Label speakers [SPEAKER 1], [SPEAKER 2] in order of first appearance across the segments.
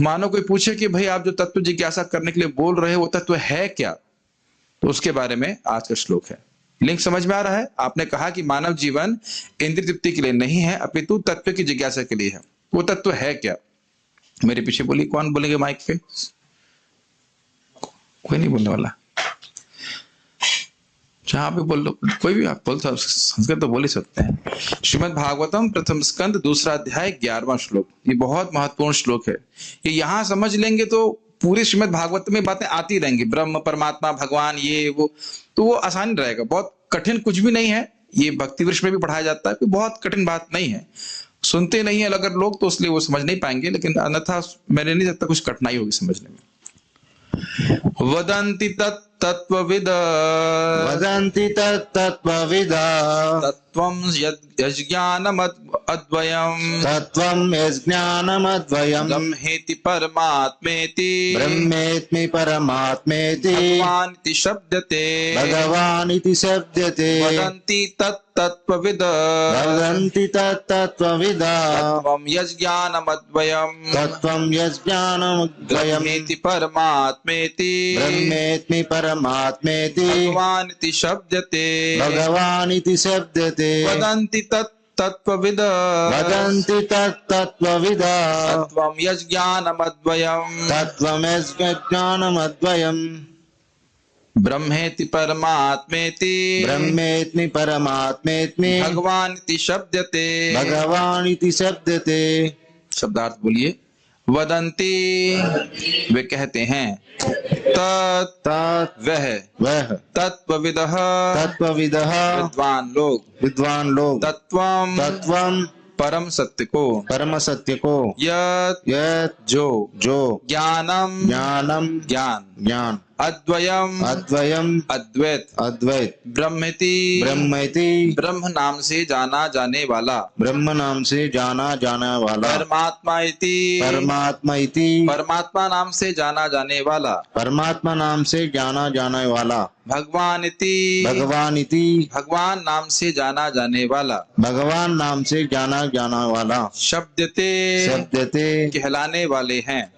[SPEAKER 1] मानो कोई पूछे कि भाई आप जो तत्व जिज्ञासा करने के लिए बोल रहे हो वो तत्व है क्या, तो उसके बारे में आज का श्लोक है। लिंक समझ में आ रहा है? आपने कहा कि मानव जीवन इंद्रिय तृप्ति के लिए नहीं है अपितु तत्व की जिज्ञासा के लिए है। वो तत्व है क्या? मेरे पीछे बोलिए, कौन बोलेंगे माइक पे? कोई नहीं बोलने वाला। जहां पे बोल लो, कोई भी आप बोल, संस्कृत तो बोल ही सकते हैं। श्रीमद् भागवतम प्रथम स्कंद दूसरा अध्याय 11वां श्लोक। ये बहुत महत्वपूर्ण श्लोक है। ये यहां समझ लेंगे तो पूरे श्रीमद् भागवत में बातें आती रहेंगी, ब्रह्म, परमात्मा, भगवान, ये वो, तो वो आसान रहेगा। बहुत कठिन कुछ भी नहीं है। ये भक्ति वृक्ष में भी पढ़ाया जाता है, कोई बहुत कठिन बात नहीं है। सुनते नहीं है अगर लोग तो इसलिए वो समझ नहीं पाएंगे, लेकिन अन्यथा मैंने नहीं लगता कुछ कठिनाई होगी समझने में। वदन्ति तत्त्वविद तत्त्वं यज्ञानमद्वयम् ब्रह्मेति परमात्मेति भगवान् इति शब्दते वदन्ति तत्त्वविद तत्त्वं यज्ञानमद्वयम् ब्रह्मेति परमात्मेति भगवान् इति शब्दते वदन्ति तत्त्वविद तत्त्वं यज्ञानमद्वयम् ब्रह्मेति परमात्मेति भगवान् इति शब्दते। शब्दार्थ बोलिए। वदन्ति वे कहते हैं, वह तत्त्वविदः विद्वान लोग तत्त्वं परम सत्य को यत् जो ज्ञान अद्वयम् अद्वैत ब्रह्मेति ब्रह्म नाम से जाना जाने वाला परमात्मा इति परमात्मा नाम से जाना जाने वाला भगवान इति भगवान नाम से जाना जाने वाला शब्दते कहलाने वाले हैं।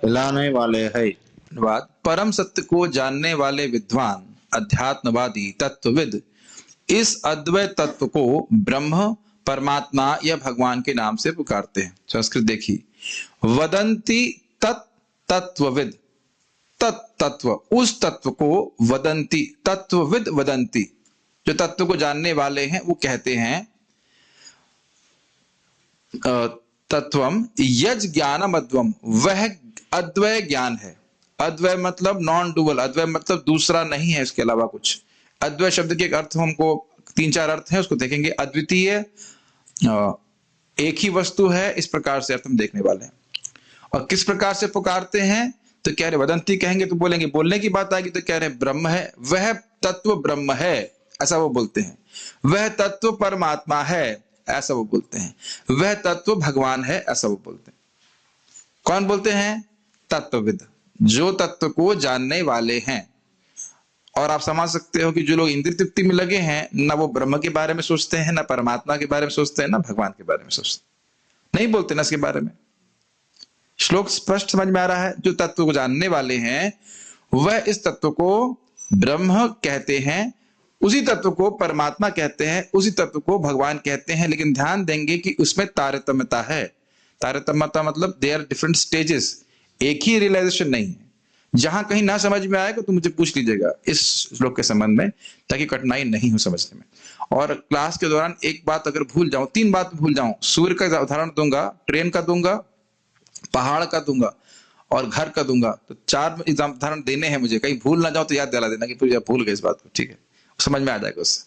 [SPEAKER 1] धन्यवाद। परम सत्य को जानने वाले विद्वान अध्यात्मवादी तत्वविद इस अद्वैत तत्व को ब्रह्म, परमात्मा या भगवान के नाम से पुकारते हैं। संस्कृत देखिए। वदंती तत्त्वविद, तत्व उस तत्व को वदंती, तत्वविद वदंती, जो तत्व को जानने वाले हैं वो कहते हैं तत्वम यज ज्ञानम अद्वम, वह अद्वय ज्ञान है। अद्वय मतलब नॉन डुअल, अद्वय मतलब दूसरा नहीं है इसके अलावा कुछ। अद्वय शब्द के एक अर्थ हमको 3-4 अर्थ हैं, उसको देखेंगे। अद्वितीय, एक ही वस्तु है, इस प्रकार से अर्थ हम देखने वाले हैं। और किस प्रकार से पुकारते हैं तो कह रहे वदंती कहेंगे तो बोलेंगे, बोलने की बात आएगी तो कह रहे ब्रह्म है, वह तत्व ब्रह्म है, ऐसा वो बोलते हैं। वह तत्व परमात्मा है, ऐसा वो बोलते हैं। वह तत्व भगवान है, ऐसा वो बोलते हैं। कौन बोलते हैं? तत्वविद, जो तत्व को जानने वाले हैं। और आप समझ सकते हो कि जो लोग इंद्रिय तृप्ति में लगे हैं, ना वो ब्रह्म के बारे में सोचते हैं, ना परमात्मा के बारे में सोचते हैं, ना भगवान के बारे में सोचते, नहीं बोलते ना इसके बारे में। श्लोक स्पष्ट समझ में आ रहा है। जो तत्व को जानने वाले हैं वह इस तत्व को ब्रह्म कहते हैं, उसी तत्व को परमात्मा कहते हैं, उसी तत्व को भगवान कहते हैं। लेकिन ध्यान देंगे कि उसमें तारतम्यता है। तारतम्यता मतलब दे आर डिफरेंट स्टेजेस, एक ही रियलाइजेशन नहीं है। जहां कहीं ना समझ में आएगा तो मुझे पूछ लीजिएगा इस श्लोक के संबंध में, ताकि कठिनाई नहीं हो समझने में। और क्लास के दौरान एक बात अगर भूल जाऊं, 3 बात भूल जाऊं, सूर्य का उदाहरण दूंगा, ट्रेन का दूंगा, पहाड़ का दूंगा और घर का दूंगा, तो 4 उदाहरण देने हैं मुझे। कहीं भूल ना जाओ तो याद दिला देना कि फिर भूल गए इस बात को, ठीक है? समझ में आ जाएगा उससे।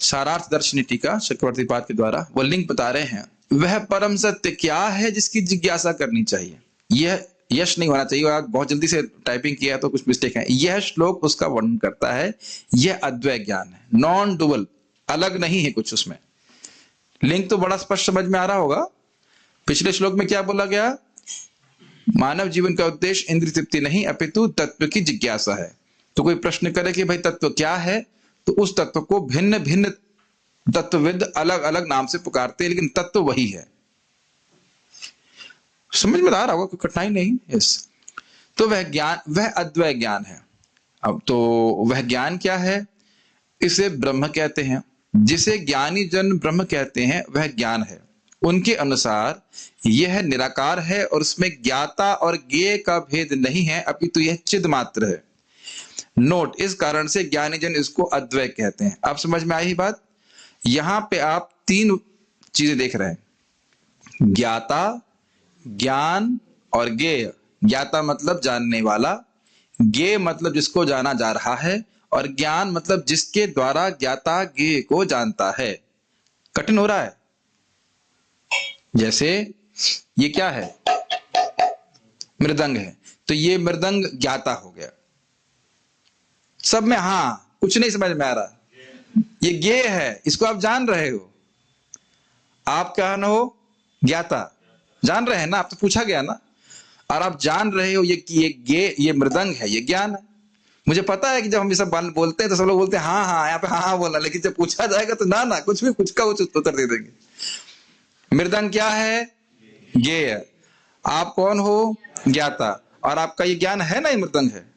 [SPEAKER 1] सारार्थ दर्शनी टीका चक्रवर्ती पाद के द्वारा वो लिंक बता रहे हैं। वह परम सत्य क्या है जिसकी जिज्ञासा करनी चाहिए? यह यश नहीं होना चाहिए। आज बहुत जल्दी से टाइपिंग किया है तो कुछ मिस्टेक है। यह श्लोक उसका वर्णन करता है। यह अद्वैत ज्ञान है, नॉन डुअल, अलग नहीं है कुछ उसमें। लिंक तो बड़ा स्पष्ट समझ में आ रहा होगा। पिछले श्लोक में क्या बोला गया? मानव जीवन का उद्देश्य इंद्रिय तृप्ति नहीं अपितु तत्व की जिज्ञासा है। तो कोई प्रश्न करे कि भाई तत्व क्या है, तो उस तत्व को भिन्न भिन्न तत्वविद अलग अलग नाम से पुकारते हैं, लेकिन तत्व वही है। समझ में आ रहा होगा, कोई कठिनाई नहीं। यस, तो वह ज्ञान, वह अद्वय ज्ञान है। अब तो वह ज्ञान क्या है? इसे ब्रह्म कहते हैं। जिसे ज्ञानी जन ब्रह्म कहते हैं वह ज्ञान है। उनके अनुसार यह निराकार है और उसमें ज्ञाता और ज्ञेय का भेद नहीं है, अपितु यह चिद मात्र है। नोट, इस कारण से ज्ञानी जन इसको अद्वय कहते हैं। आप समझ में आई ही बात? यहां पे आप तीन चीजें देख रहे हैं, ज्ञाता, ज्ञान और ज्ञेय। ज्ञाता मतलब जानने वाला, ज्ञेय मतलब जिसको जाना जा रहा है, और ज्ञान मतलब जिसके द्वारा ज्ञाता ज्ञेय को जानता है। कठिन हो रहा है? जैसे ये क्या है? मृदंग है, तो ये मृदंग ज्ञाता हो गया। सब में हां, कुछ नहीं समझ में आ रहा। ये ज्ञेय है, इसको आप जान रहे हो। आप क्या न हो? ज्ञाता। जान रहे हैं ना, आप तो पूछा गया ना, और आप जान रहे हो ये कि ये ज्ञेय, ये मृदंग है, ये ज्ञान है। मुझे पता है कि जब हम ये सब बोलते हैं तो सब लोग बोलते हैं हाँ हाँ, यहाँ पे हाँ हाँ बोलना, लेकिन जब पूछा जाएगा तो ना ना, कुछ भी कुछ का कुछ उत्तर दे देंगे। मृदंग क्या है? ज्ञेय। आप कौन हो? ज्ञाता। और आपका ये ज्ञान है ना, ये मृदंग है।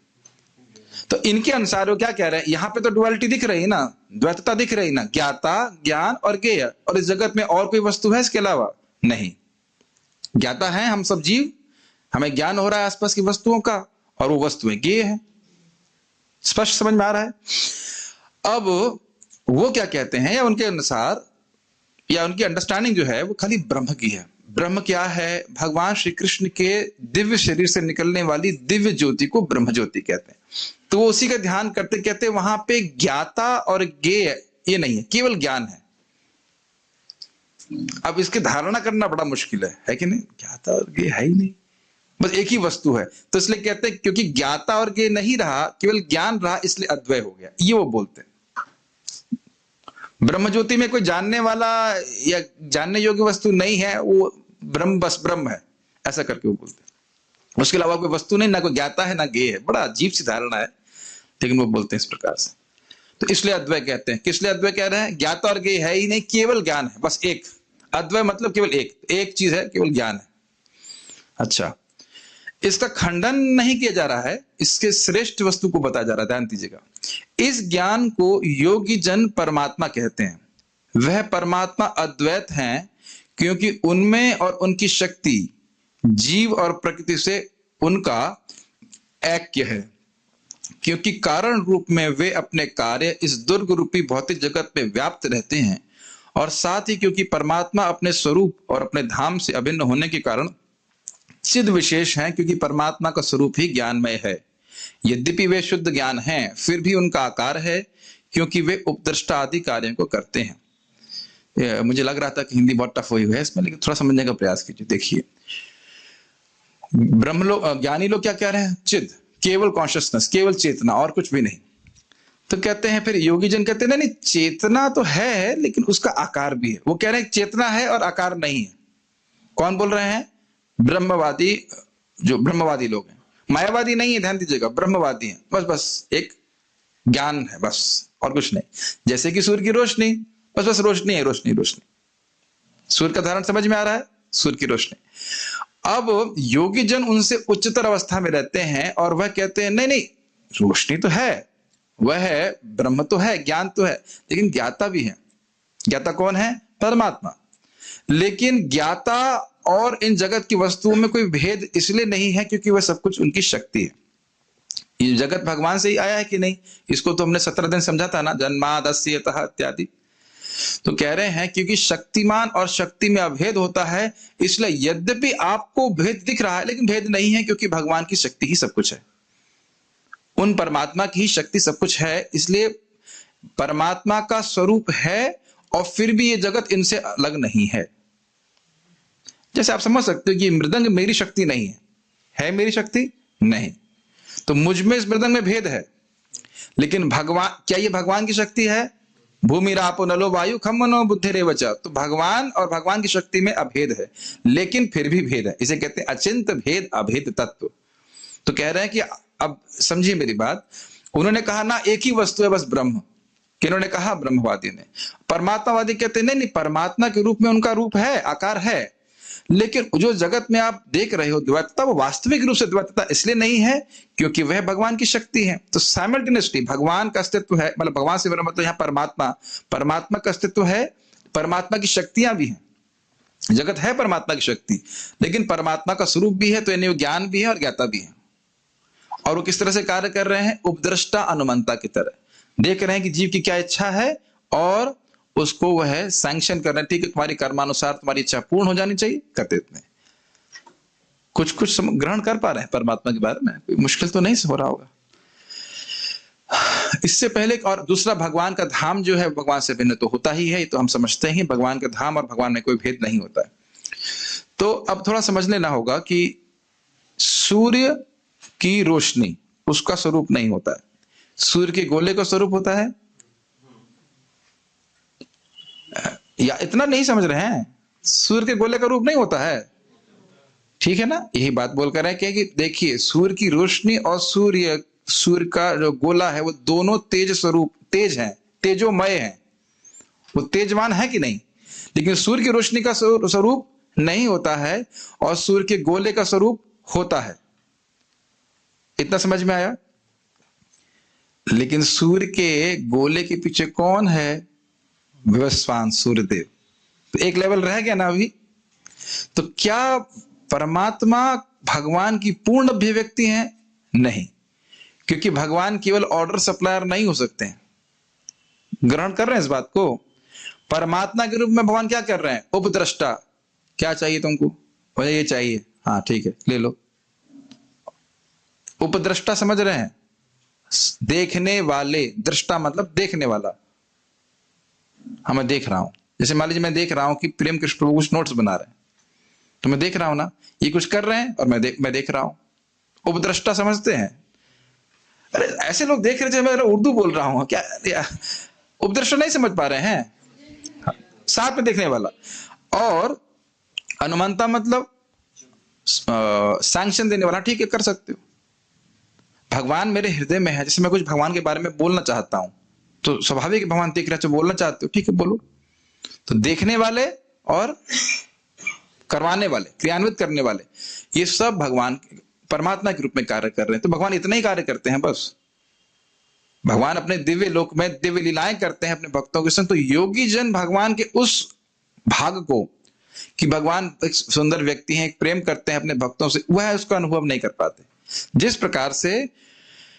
[SPEAKER 1] तो इनके अनुसार वो क्या कह रहे हैं? यहाँ पे तो डुअलिटी दिख रही ना, द्वैतता दिख रही ना, ज्ञाता, ज्ञान और ज्ञेय। और इस जगत में और कोई वस्तु है इसके अलावा? नहीं। ज्ञाता है हम सब जीव, हमें ज्ञान हो रहा है आसपास की वस्तुओं का, और वो वस्तुएं ज्ञेय है। स्पष्ट समझ में आ रहा है? अब वो क्या कहते हैं, या उनके अनुसार, या उनकी अंडरस्टैंडिंग जो है वो खाली ब्रह्म की है। ब्रह्म क्या है? भगवान श्री कृष्ण के दिव्य शरीर से निकलने वाली दिव्य ज्योति को ब्रह्म ज्योति कहते हैं। तो वो उसी का ध्यान करते कहते वहां पे ज्ञाता और ज्ञेय ये नहीं है, केवल ज्ञान है। अब इसकी धारणा करना बड़ा मुश्किल है कि नहीं? ज्ञाता और ज्ञेय है ही नहीं, बस एक ही वस्तु है। तो इसलिए कहते हैं क्योंकि ज्ञाता और ज्ञेय नहीं रहा, केवल ज्ञान रहा, इसलिए अद्वय हो गया, ये वो बोलते हैं। ब्रह्म ज्योति में कोई जानने वाला या जानने योग्य वस्तु नहीं है, वो ब्रह्म बस ब्रह्म है, ऐसा करके वो बोलते हैं। उसके अलावा कोई वस्तु नहीं, ना कोई ज्ञाता है ना ज्ञेय है। बड़ा अजीब सी धारणा है, लेकिन वो बोलते हैं इस प्रकार से। तो इसलिए अद्वय कहते हैं। किस लिए अद्वय कह रहे हैं? ज्ञाता और ज्ञेय है ही नहीं, केवल ज्ञान है, बस एक। अद्वय मतलब केवल एक चीज है, केवल ज्ञान है। अच्छा, इसका खंडन नहीं किया जा रहा है, इसके श्रेष्ठ वस्तु को बताया जा रहा है। ध्यान दीजिएगा, इस ज्ञान को योगी जन परमात्मा कहते हैं। वह परमात्मा अद्वैत हैं क्योंकि उनमें और उनकी शक्ति जीव और प्रकृति से उनका ऐक्य है। क्योंकि कारण रूप में वे अपने कार्य इस दुर्ग रूपी भौतिक जगत में व्याप्त रहते हैं, और साथ ही क्योंकि परमात्मा अपने स्वरूप और अपने धाम से अभिन्न होने के कारण चिद विशेष हैं, क्योंकि परमात्मा का स्वरूप ही ज्ञानमय है। यद्यपि वे शुद्ध ज्ञान हैं, फिर भी उनका आकार है, क्योंकि वे उपदृष्टा आदि कार्यों को करते हैं। मुझे लग रहा था कि हिंदी बहुत टफ हुई है इसमें, लेकिन थोड़ा समझने का प्रयास कीजिए। देखिए, ब्रह्म लोग, ज्ञानी लोग क्या कह रहे हैं? चिद, केवल कॉन्शियसनेस, केवल चेतना, और कुछ भी नहीं। तो कहते हैं, फिर योगी जन कहते हैं नहीं, चेतना तो है लेकिन उसका आकार भी है। वो कह रहे हैं चेतना है और आकार नहीं है। कौन बोल रहे हैं? ब्रह्मवादी, जो ब्रह्मवादी लोग हैं। मायावादी नहीं है, ध्यान दीजिएगा, ब्रह्मवादी हैं। बस एक ज्ञान है, बस, और कुछ नहीं। जैसे कि सूर्य की रोशनी, बस रोशनी है, रोशनी रोशनी। सूर्य का धारण समझ में आ रहा है? सूर्य की रोशनी। अब योगी जन उनसे उच्चतर अवस्था में रहते हैं, और वह कहते हैं नहीं नहीं, रोशनी तो है, वह है, ब्रह्म तो है, ज्ञान तो है, लेकिन ज्ञाता भी है। ज्ञाता कौन है? परमात्मा। लेकिन ज्ञाता और इन जगत की वस्तुओं में कोई भेद इसलिए नहीं है क्योंकि वह सब कुछ उनकी शक्ति है। ये जगत भगवान से ही आया है कि नहीं? इसको तो हमने 17 दिन समझा था ना, जन्मादस्य यतः इत्यादि। तो कह रहे हैं क्योंकि शक्तिमान और शक्ति में अभेद होता है, इसलिए यद्यपि आपको भेद दिख रहा है, लेकिन भेद नहीं है, क्योंकि भगवान की शक्ति ही सब कुछ है। उन परमात्मा की ही शक्ति सब कुछ है, इसलिए परमात्मा का स्वरूप है, और फिर भी ये जगत इनसे अलग नहीं है। जैसे आप समझ सकते हो कि मृदंग मेरी शक्ति नहीं है, है मेरी शक्ति नहीं, तो मुझ में इस मृदंग में भेद है, लेकिन भगवान, क्या ये भगवान की शक्ति है? भूमि रापो नलो वायु खम मनो बुद्धि रेवचा। तो भगवान और भगवान की शक्ति में अभेद है, लेकिन फिर भी भेद है। इसे कहते हैं अचिंत भेद अभेद तत्व। तो कह रहे हैं कि अब समझिए मेरी बात, उन्होंने कहा ना एक ही वस्तु है बस ब्रह्म, किन्होंने कहा? ब्रह्मवादी ने। परमात्मावादी कहते हैं नहीं नहीं, परमात्मा के रूप में उनका रूप है, आकार है, लेकिन जो जगत में आप देख रहे हो द्वैतता, वो वास्तविक रूप से द्वैतता इसलिए नहीं है क्योंकि वह भगवान की शक्ति है। तो साइमल्टेनियसली भगवान का अस्तित्व है, मतलब भगवान से मेरा मतलब यहाँ परमात्मा का अस्तित्व है, परमात्मा की शक्तियां भी हैं, जगत है परमात्मा की शक्ति, लेकिन परमात्मा का स्वरूप भी है, तो यानी वो ज्ञान भी है और ज्ञाता भी है। और वो किस तरह से कार्य कर रहे हैं? उपद्रष्टा अनुमंता की तरह देख रहे हैं कि जीव की क्या इच्छा है और उसको वह सैंक्शन कर रहे हैं। ठीक है, तुम्हारी कर्मानुसार तुम्हारी इच्छा पूर्ण हो जानी चाहिए, करते इतने कुछ ग्रहण कर पा रहे हैं परमात्मा के बारे में, कोई मुश्किल तो नहीं हो रहा होगा। इससे पहले और दूसरा, भगवान का धाम जो है भगवान से भिन्न तो होता ही है, ये तो हम समझते हैं, भगवान का धाम और भगवान में कोई भेद नहीं होता है। तो अब थोड़ा समझ लेना होगा कि सूर्य की रोशनी उसका स्वरूप नहीं होता है, सूर्य के गोले का स्वरूप होता है, या इतना नहीं समझ रहे हैं? सूर्य के गोले का रूप नहीं होता है, ठीक है ना? यही बात बोल कर रहे हैं कि देखिए सूर्य की रोशनी और सूर्य का जो गोला है वो दोनों तेज स्वरूप, तेज हैं, तेजोमय हैं, वो तेजवान है कि नहीं? लेकिन सूर्य की रोशनी का स्वरूप नहीं होता है और सूर्य के गोले का स्वरूप होता है। इतना समझ में आया? लेकिन सूर्य के गोले के पीछे कौन है? विवस्वान सूर्यदेव। तो एक लेवल रह गया ना अभी। तो क्या परमात्मा भगवान की पूर्ण अभिव्यक्ति है? नहीं, क्योंकि भगवान केवल ऑर्डर सप्लायर नहीं हो सकते हैं। ग्रहण कर रहे हैं इस बात को? परमात्मा के रूप में भगवान क्या कर रहे हैं? उपद्रष्टा। क्या चाहिए तुमको? मुझे ये चाहिए, हाँ ठीक है ले लो। उपद्रष्टा समझ रहे हैं? देखने वाले, दृष्टा मतलब देखने वाला। हाँ मैं देख रहा हूं, जैसे मान लीजिए मैं देख रहा हूं कि प्रेम कृष्ण प्रभु कुछ नोट्स बना रहे हैं, तो मैं देख रहा हूं ना, ये कुछ कर रहे हैं और मैं देख रहा हूं। उपद्रष्टा समझते हैं? अरे ऐसे लोग देख रहे थे, मैं उर्दू बोल रहा हूं क्या? उपद्रष्टा नहीं समझ पा रहे हैं? साथ में देखने वाला। और अनुमानता मतलब सैंक्शन देने वाला। ठीक है, कर सकते हो। भगवान मेरे हृदय में है, जैसे मैं कुछ भगवान के बारे में बोलना चाहता हूं तो स्वाभाविक भगवान देख रहे हैं, बोलना चाहते हो, ठीक है बोलो। तो देखने वाले और करवाने वाले, क्रियान्वित करने वाले, ये सब भगवान परमात्मा के रूप में कार्य कर रहे हैं। तो भगवान इतना ही कार्य करते हैं बस। भगवान अपने दिव्य लोक में दिव्य लीलाएं करते हैं अपने भक्तों के संग। तो योगी जन भगवान के उस भाग को कि भगवान एक सुंदर व्यक्ति हैं, एक प्रेम करते हैं अपने भक्तों से, वह उसका अनुभव नहीं कर पाते। जिस प्रकार से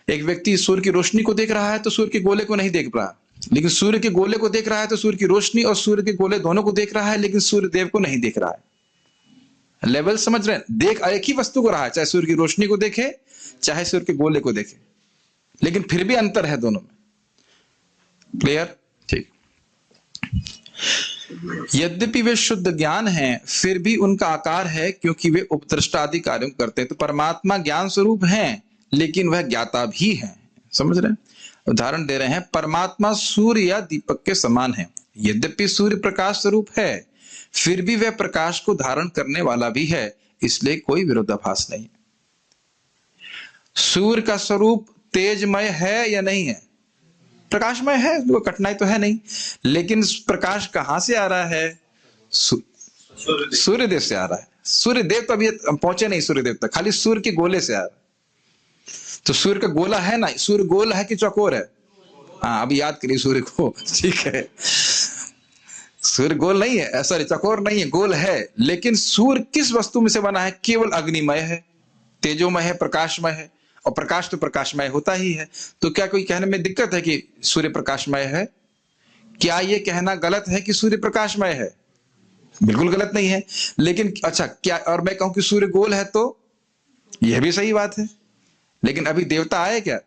[SPEAKER 1] एक व्यक्ति सूर्य की रोशनी को देख रहा है तो सूर्य के गोले को नहीं देख रहा, लेकिन सूर्य के गोले को देख रहा है तो सूर्य की रोशनी और सूर्य के गोले दोनों को देख रहा है, लेकिन सूर्य देव को नहीं देख रहा है। लेवल समझ रहे हैं? देख एक ही वस्तु को रहा है, चाहे सूर्य की रोशनी को देखे चाहे सूर्य के गोले को देखे, लेकिन फिर भी अंतर है दोनों में। क्लियर? ठीक। यद्यपि वे शुद्ध ज्ञान हैं, फिर भी उनका आकार है क्योंकि वे उपद्रष्टा आदि कार्यों करते हैं। तो परमात्मा ज्ञान स्वरूप हैं, लेकिन वह ज्ञाता भी है। समझ रहे हैं? उदाहरण दे रहे हैं, परमात्मा सूर्य या दीपक के समान है। यद्यपि सूर्य प्रकाश स्वरूप है, फिर भी वह प्रकाश को धारण करने वाला भी है, इसलिए कोई विरोधाभास नहीं। सूर्य का स्वरूप तेजमय है या नहीं है? प्रकाशमय है, कोई कठिनाई तो है नहीं। लेकिन प्रकाश कहां से आ रहा है? सूर्यदेव से आ रहा है। सूर्यदेव तो अभी पहुंचे नहीं सूर्यदेव तक, खाली सूर्य के गोले से आ रहा है। तो सूर्य का गोला है ना, सूर्य गोल है कि चौकोर है? हाँ अभी याद करिए सूर्य को, ठीक है। सूर्य गोल नहीं है, सॉरी चौकोर नहीं है, गोल है। लेकिन सूर्य किस वस्तु में से बना है? केवल अग्निमय है, तेजोमय है, प्रकाशमय है। और प्रकाश तो प्रकाशमय होता ही है। तो क्या कोई कहने में दिक्कत है कि सूर्य प्रकाशमय है? क्या यह कहना गलत है कि सूर्य प्रकाशमय है? बिल्कुल गलत नहीं है। लेकिन अच्छा, क्या और मैं कहूं कि सूर्य गोल है तो यह भी सही बात है। लेकिन अभी देवता आए क्या?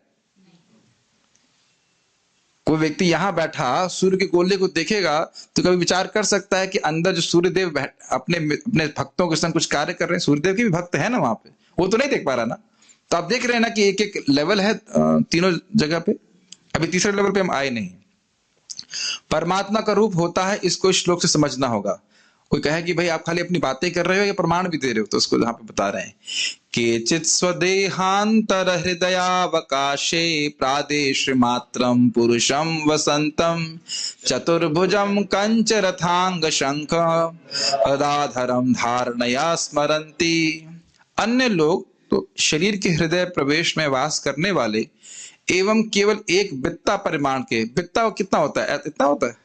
[SPEAKER 1] कोई व्यक्ति यहां बैठा सूर्य के गोले को देखेगा तो कभी विचार कर सकता है कि अंदर जो सूर्यदेव अपने भक्तों के संग कुछ कार्य कर रहे हैं? सूर्यदेव के भी भक्त है ना वहां पे, वो तो नहीं देख पा रहा ना। तो आप देख रहे हैं ना कि एक एक लेवल है तीनों जगह पे। अभी तीसरे लेवल पे हम आए नहीं। परमात्मा का रूप होता है, इसको इस श्लोक से समझना होगा। कोई कहे कि भाई आप खाली अपनी बातें कर रहे हो या प्रमाण भी दे रहे हो, तो उसको यहाँ पे बता रहे हैं, केचित् स्वदेहांतर हृदयावकाशे प्रादेश मात्रम पुरुषम वसंतम चतुर्भुजम कंच रथांग शंख अदाधरम धारणया स्मरन्ति। अन्य लोग तो शरीर के हृदय प्रवेश में वास करने वाले एवं केवल एक बित्ता परिमाण के, बित्ता कितना होता है, इतना होता है,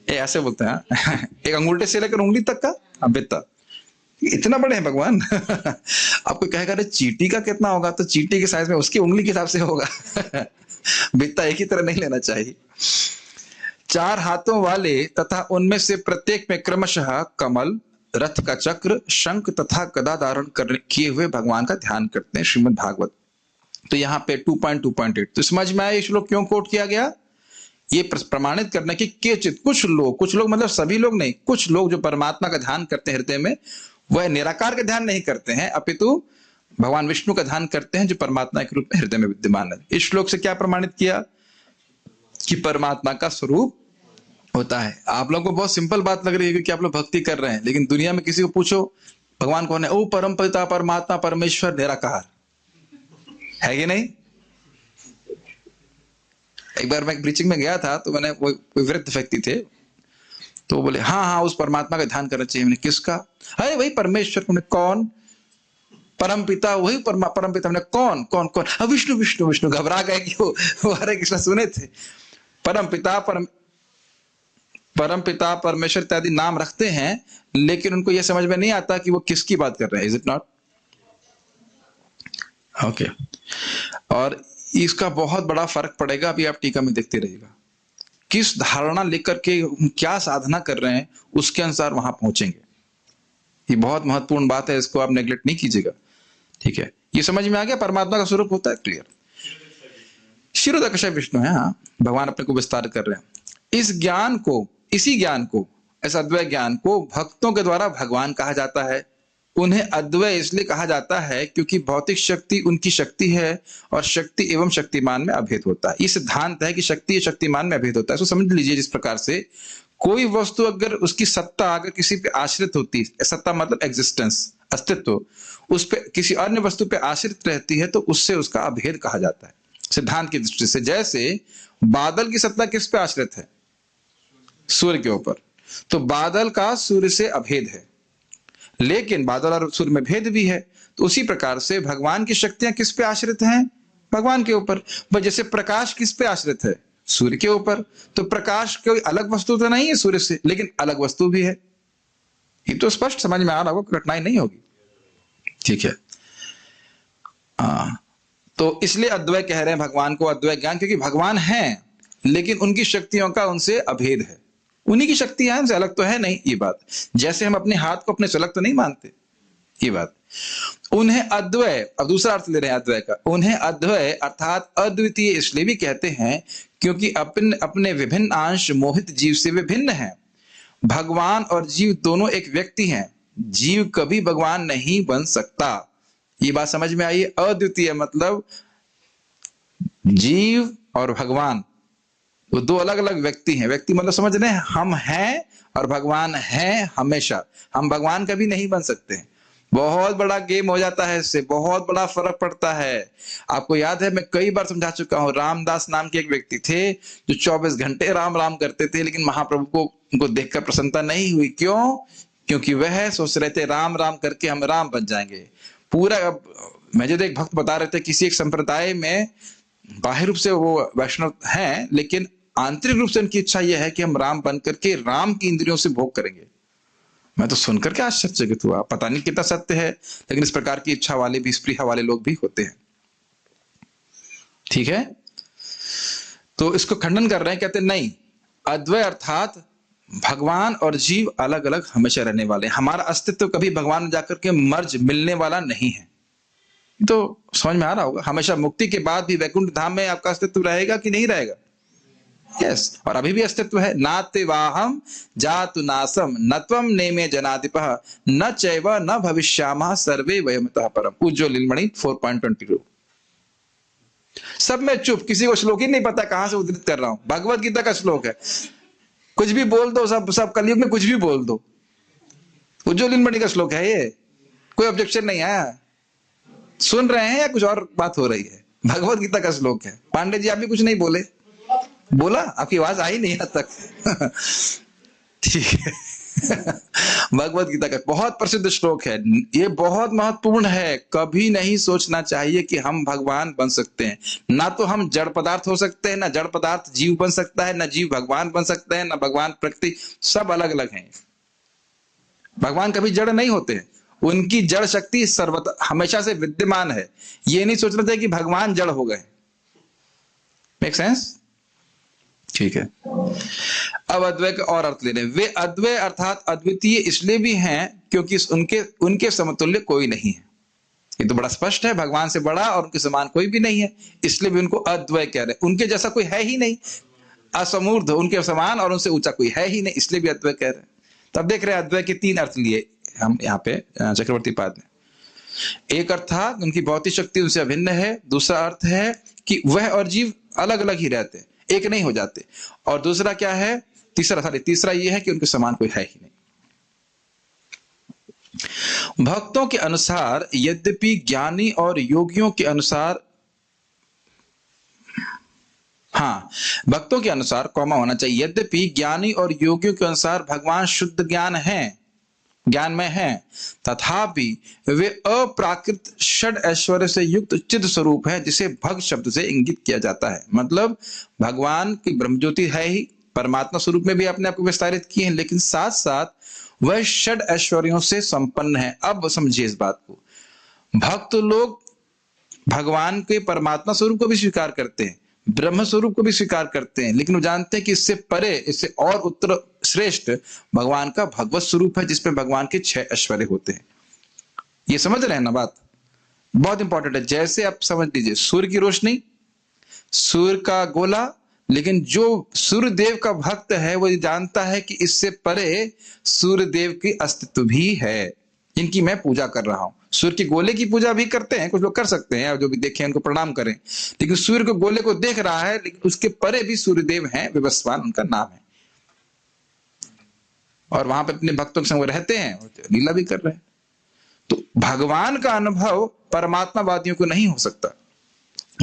[SPEAKER 1] ऐसे बोलते हैं एक अंगूठे से लेकर उंगली तक का बित्ता, इतना बड़े हैं भगवान। आपको कहेगा अरे चींटी का कितना होगा, तो चींटी के साइज में उसकी उंगली के हिसाब से होगा। बित्ता एक ही तरह नहीं लेना चाहिए। 4 हाथों वाले तथा उनमें से प्रत्येक में क्रमशः कमल, रथ का चक्र, शंख तथा गदा धारण करने किए हुए भगवान का ध्यान करते हैं श्रीमद् भागवत। तो यहाँ पे 2.2.8 तो समझ में आया ये श्लोक क्यों कोट किया गया, ये प्रमाणित करने की केचित कुछ लोग मतलब सभी लोग नहीं, कुछ लोग जो परमात्मा का ध्यान करते हैं हृदय में, वह निराकार का ध्यान नहीं करते हैं, अपितु भगवान विष्णु का ध्यान करते हैं जो परमात्मा के रूप में हृदय में विद्यमान है। इस श्लोक से क्या प्रमाणित किया कि परमात्मा का स्वरूप होता है। आप लोगों को बहुत सिंपल बात लग रही है क्योंकि आप लोग भक्ति कर रहे हैं, लेकिन दुनिया में किसी को पूछो भगवान कौन है, ओ परम पिता परमात्मा परमेश्वर निराकार है कि नहीं। एक बार मैं ब्रीचिंग में गया था तो मैंने वो वृद्ध व्यक्ति थे तो बोले हाँ उस परमात्मा का ध्यान करना चाहिए। मैंने किसका, अरे वही परमेश्वर। मैंने कौन, परम पिता, वही परम पिता। मैंने कौन कौन कौन, विष्णु विष्णु विष्णु। घबरा गए कि वो हरे कृष्ण सुने थे। परम पिता परमेश्वर इत्यादि नाम रखते हैं, लेकिन उनको यह समझ में नहीं आता कि वो किसकी बात कर रहे हैं। Is it not okay. और इसका बहुत बड़ा फर्क पड़ेगा, अभी आप टीका में देखते रहिएगा। किस धारणा लेकर के क्या साधना कर रहे हैं उसके अनुसार वहां पहुंचेंगे। ये बहुत महत्वपूर्ण बात है, इसको आप नेग्लेक्ट नहीं कीजिएगा। ठीक है, ये समझ में आ गया परमात्मा का स्वरूप होता है क्लियर। क्षीरोदकशय विष्णु है। हाँ, भगवान अपने को विस्तार कर रहे हैं। इसी ज्ञान को इस अद्वैय ज्ञान को भक्तों के द्वारा भगवान कहा जाता है। उन्हें अद्वैय इसलिए कहा जाता है क्योंकि भौतिक शक्ति उनकी शक्ति है और शक्ति एवं शक्तिमान में अभेद होता है। ये सिद्धांत है कि शक्ति शक्तिमान में अभेद होता है। तो समझ लीजिए, जिस प्रकार से कोई वस्तु अगर उसकी सत्ता अगर किसी पे आश्रित होती है, सत्ता मतलब एग्जिस्टेंस, अस्तित्व, उस पे किसी अन्य वस्तु पे आश्रित रहती है तो उससे उसका अभेद कहा जाता है सिद्धांत की दृष्टि से। जैसे बादल की सत्ता किस पे आश्रित है, सूर्य के ऊपर, तो बादल का सूर्य से अभेद है, लेकिन बादल और सूर्य में भेद भी है। तो उसी प्रकार से भगवान की शक्तियां किस पे आश्रित हैं, भगवान के ऊपर। पर जैसे प्रकाश किस पे आश्रित है, सूर्य के ऊपर। तो प्रकाश कोई अलग वस्तु तो नहीं है सूर्य से, लेकिन अलग वस्तु भी है। ये तो स्पष्ट समझ में आ रहा होगा, कठिनाई नहीं होगी। ठीक है। तो इसलिए अद्वैय कह रहे हैं भगवान को अद्वैय ज्ञान, क्योंकि भगवान है लेकिन उनकी शक्तियों का उनसे अभेद है। उन्हीं की शक्तियां हैं, उनसे अलग तो है नहीं। ये बात जैसे हम अपने हाथ को अपने से अलग तो नहीं मानते, ये बात। उन्हें अद्वैय, अब दूसरा अर्थ ले रहे हैं अद्वैय का, उन्हें अद्वैय अर्थात अद्वितीय इसलिए भी कहते हैं क्योंकि अपने विभिन्न अंश मोहित जीव से वे भिन्न हैं। भगवान और जीव दोनों एक व्यक्ति हैं, जीव कभी भगवान नहीं बन सकता। ये बात समझ में आई। अद्वितीय मतलब जीव और भगवान वो दो अलग अलग व्यक्ति हैं। व्यक्ति मतलब समझ रहे हैं, हम हैं और भगवान है हमेशा। हम भगवान कभी नहीं बन सकते हैं। बहुत बड़ा गेम हो जाता है इससे, बहुत बड़ा फर्क पड़ता है। आपको याद है, मैं कई बार समझा चुका हूं। रामदास नाम के एक व्यक्ति थे जो 24 घंटे राम राम करते थे, लेकिन महाप्रभु को उनको देखकर प्रसन्नता नहीं हुई। क्यों? क्योंकि वह सोच रहे थे राम राम करके हम राम बन जाएंगे। पूरा मैं जो एक भक्त बता रहे थे, किसी एक संप्रदाय में बाह्य रूप से वो वैष्णव हैं, लेकिन आंतरिक रूप से उनकी इच्छा यह है कि हम राम बन करके राम की इंद्रियों से भोग करेंगे। मैं तो सुनकर के आश्चर्यचकित हुआ, पता नहीं कितना सत्य है, लेकिन इस प्रकार की इच्छा वाले भी, स्पृहा वाले लोग भी होते हैं। ठीक है, तो इसको खंडन कर रहे हैं, कहते नहीं, अद्वैय अर्थात भगवान और जीव अलग अलग हमेशा रहने वाले। हमारा अस्तित्व कभी भगवान में जाकर के मर्ज मिलने वाला नहीं है। तो समझ में आ रहा होगा। हमेशा मुक्ति के बाद भी वैकुंठ धाम में आपका अस्तित्व रहेगा कि नहीं रहेगा? यस, और अभी भी अस्तित्व है। नाते वाहम जातु नासम न त्वम नेमे जनाधिपः न चैव न भविष्यामः सर्वे वयमतः परम। उज्ज्वल लीलमणि 4.22। सब में चुप, किसी को श्लोक ही नहीं पता कहां से उद्धृत कर रहा हूं। भगवत गीता का श्लोक है, कुछ भी बोल दो, सब कलयुग में कुछ भी बोल दो। उज्ज्वल नीलमणि का श्लोक है ये, कोई ऑब्जेक्शन नहीं आया। सुन रहे हैं या कुछ और बात हो रही है? भगवत गीता का श्लोक है। पांडे जी आप भी कुछ नहीं बोले? बोला, आपकी आवाज आई नहीं यहाँ तक। ठीक है। भगवत गीता का बहुत प्रसिद्ध श्लोक है, ये बहुत महत्वपूर्ण है। कभी नहीं सोचना चाहिए कि हम भगवान बन सकते हैं। ना तो हम जड़ पदार्थ हो सकते हैं, ना जड़ पदार्थ जीव बन सकता है, ना जीव भगवान बन सकते हैं, ना भगवान प्रकृति, सब अलग अलग हैं। भगवान कभी जड़ नहीं होते, उनकी जड़ शक्ति सर्वदा हमेशा से विद्यमान है। ये नहीं सोचना चाहिए कि भगवान जड़ हो गए। Make sense? ठीक है। अब अद्वैय का और अर्थ ले लें। वे अद्वैय अर्थात अद्वितीय इसलिए भी हैं क्योंकि उनके समतुल्य कोई नहीं है। ये तो बड़ा स्पष्ट है, भगवान से बड़ा और उनके समान कोई भी नहीं है, इसलिए भी उनको अद्वैय कह रहे हैं। उनके जैसा कोई है ही नहीं, असमूर्ध, उनके समान और उनसे ऊंचा कोई है ही नहीं, इसलिए भी अद्वैय कह रहे हैं। तब देख रहे हैं अद्वैय के तीन अर्थ लिए हम यहाँ पे चक्रवर्ती पाद ने। एक अर्थ था उनकी भौतिक शक्ति उनसे अभिन्न है। दूसरा अर्थ है कि वह और जीव अलग अलग ही रहते हैं, एक नहीं हो जाते। और दूसरा क्या है? तीसरा यह है कि उनके समान कोई है ही नहीं। भक्तों के अनुसार, यद्यपि ज्ञानी और योगियों के अनुसार, हाँ, भक्तों के अनुसार कॉमा होना चाहिए, यद्यपि ज्ञानी और योगियों के अनुसार भगवान शुद्ध ज्ञान में है, तथापि वे अप्राकृत षड ऐश्वर्य से युक्त चिद स्वरूप है, जिसे भग शब्द से इंगित किया जाता है। मतलब भगवान की ब्रह्मज्योति है ही, परमात्मा स्वरूप में भी अपने आप को विस्तारित किए हैं, लेकिन साथ साथ वह षड ऐश्वर्यों से संपन्न है। अब समझिए इस बात को। भक्त लोग भगवान के परमात्मा स्वरूप को भी स्वीकार करते हैं, ब्रह्म स्वरूप को भी स्वीकार करते हैं, लेकिन वो जानते हैं कि इससे परे, इससे और उत्तर श्रेष्ठ भगवान का भगवत स्वरूप है, जिसमें भगवान के 6 ऐश्वर्य होते हैं। ये समझ रहे हैं ना? बात बहुत इंपॉर्टेंट है। जैसे आप समझ लीजिए सूर्य की रोशनी, सूर्य का गोला, लेकिन जो सूर्य देव का भक्त है वो जानता है कि इससे परे सूर्य देव की अस्तित्व भी है, जिनकी मैं पूजा कर रहा हूं। सूर्य के गोले की पूजा भी करते हैं, कुछ लोग कर सकते हैं, जो भी देखें उनको प्रणाम करें, लेकिन सूर्य के गोले को देख रहा है, लेकिन उसके परे भी सूर्यदेव हैं, विवस्वान उनका नाम है, और वहां पे अपने भक्तों के संग रहते हैं और लीला भी कर रहे हैं। तो भगवान का अनुभव परमात्मावादियों को नहीं हो सकता।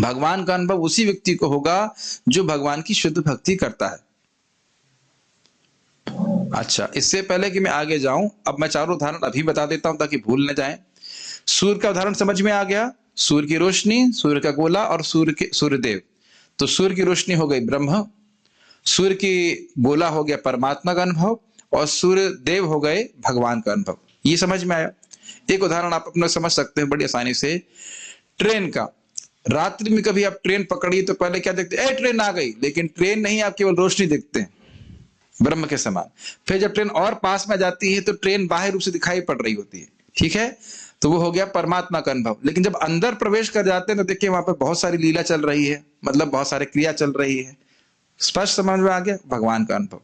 [SPEAKER 1] भगवान का अनुभव उसी व्यक्ति को होगा जो भगवान की शुद्ध भक्ति करता है। अच्छा, इससे पहले कि मैं आगे जाऊं, अब मैं चारों उदाहरण अभी बता देता हूं ताकि भूल न जाएं। सूर्य का उदाहरण समझ में आ गया, सूर्य की रोशनी, सूर्य का गोला और सूर्यदेव। तो सूर्य की रोशनी हो गई ब्रह्म, सूर्य की गोला हो गया परमात्मा का अनुभव, और सूर्य देव हो गए भगवान का अनुभव। ये समझ में आया? एक उदाहरण आप अपना समझ सकते हैं बड़ी आसानी से, ट्रेन का। रात्रि में कभी आप ट्रेन पकड़ी तो पहले क्या देखते हैं? ट्रेन आ गई, लेकिन ट्रेन नहीं, आप केवल रोशनी देखते हैं ब्रह्म के समान। फिर जब ट्रेन और पास में जाती है तो ट्रेन बाह्य रूप से दिखाई पड़ रही होती है, ठीक है, तो वो हो गया परमात्मा का अनुभव। लेकिन जब अंदर प्रवेश कर जाते हैं तो देखिए वहां पर बहुत सारी लीला चल रही है, मतलब बहुत सारी क्रिया चल रही है। स्पष्ट समझ में आ गया? भगवान का अनुभव।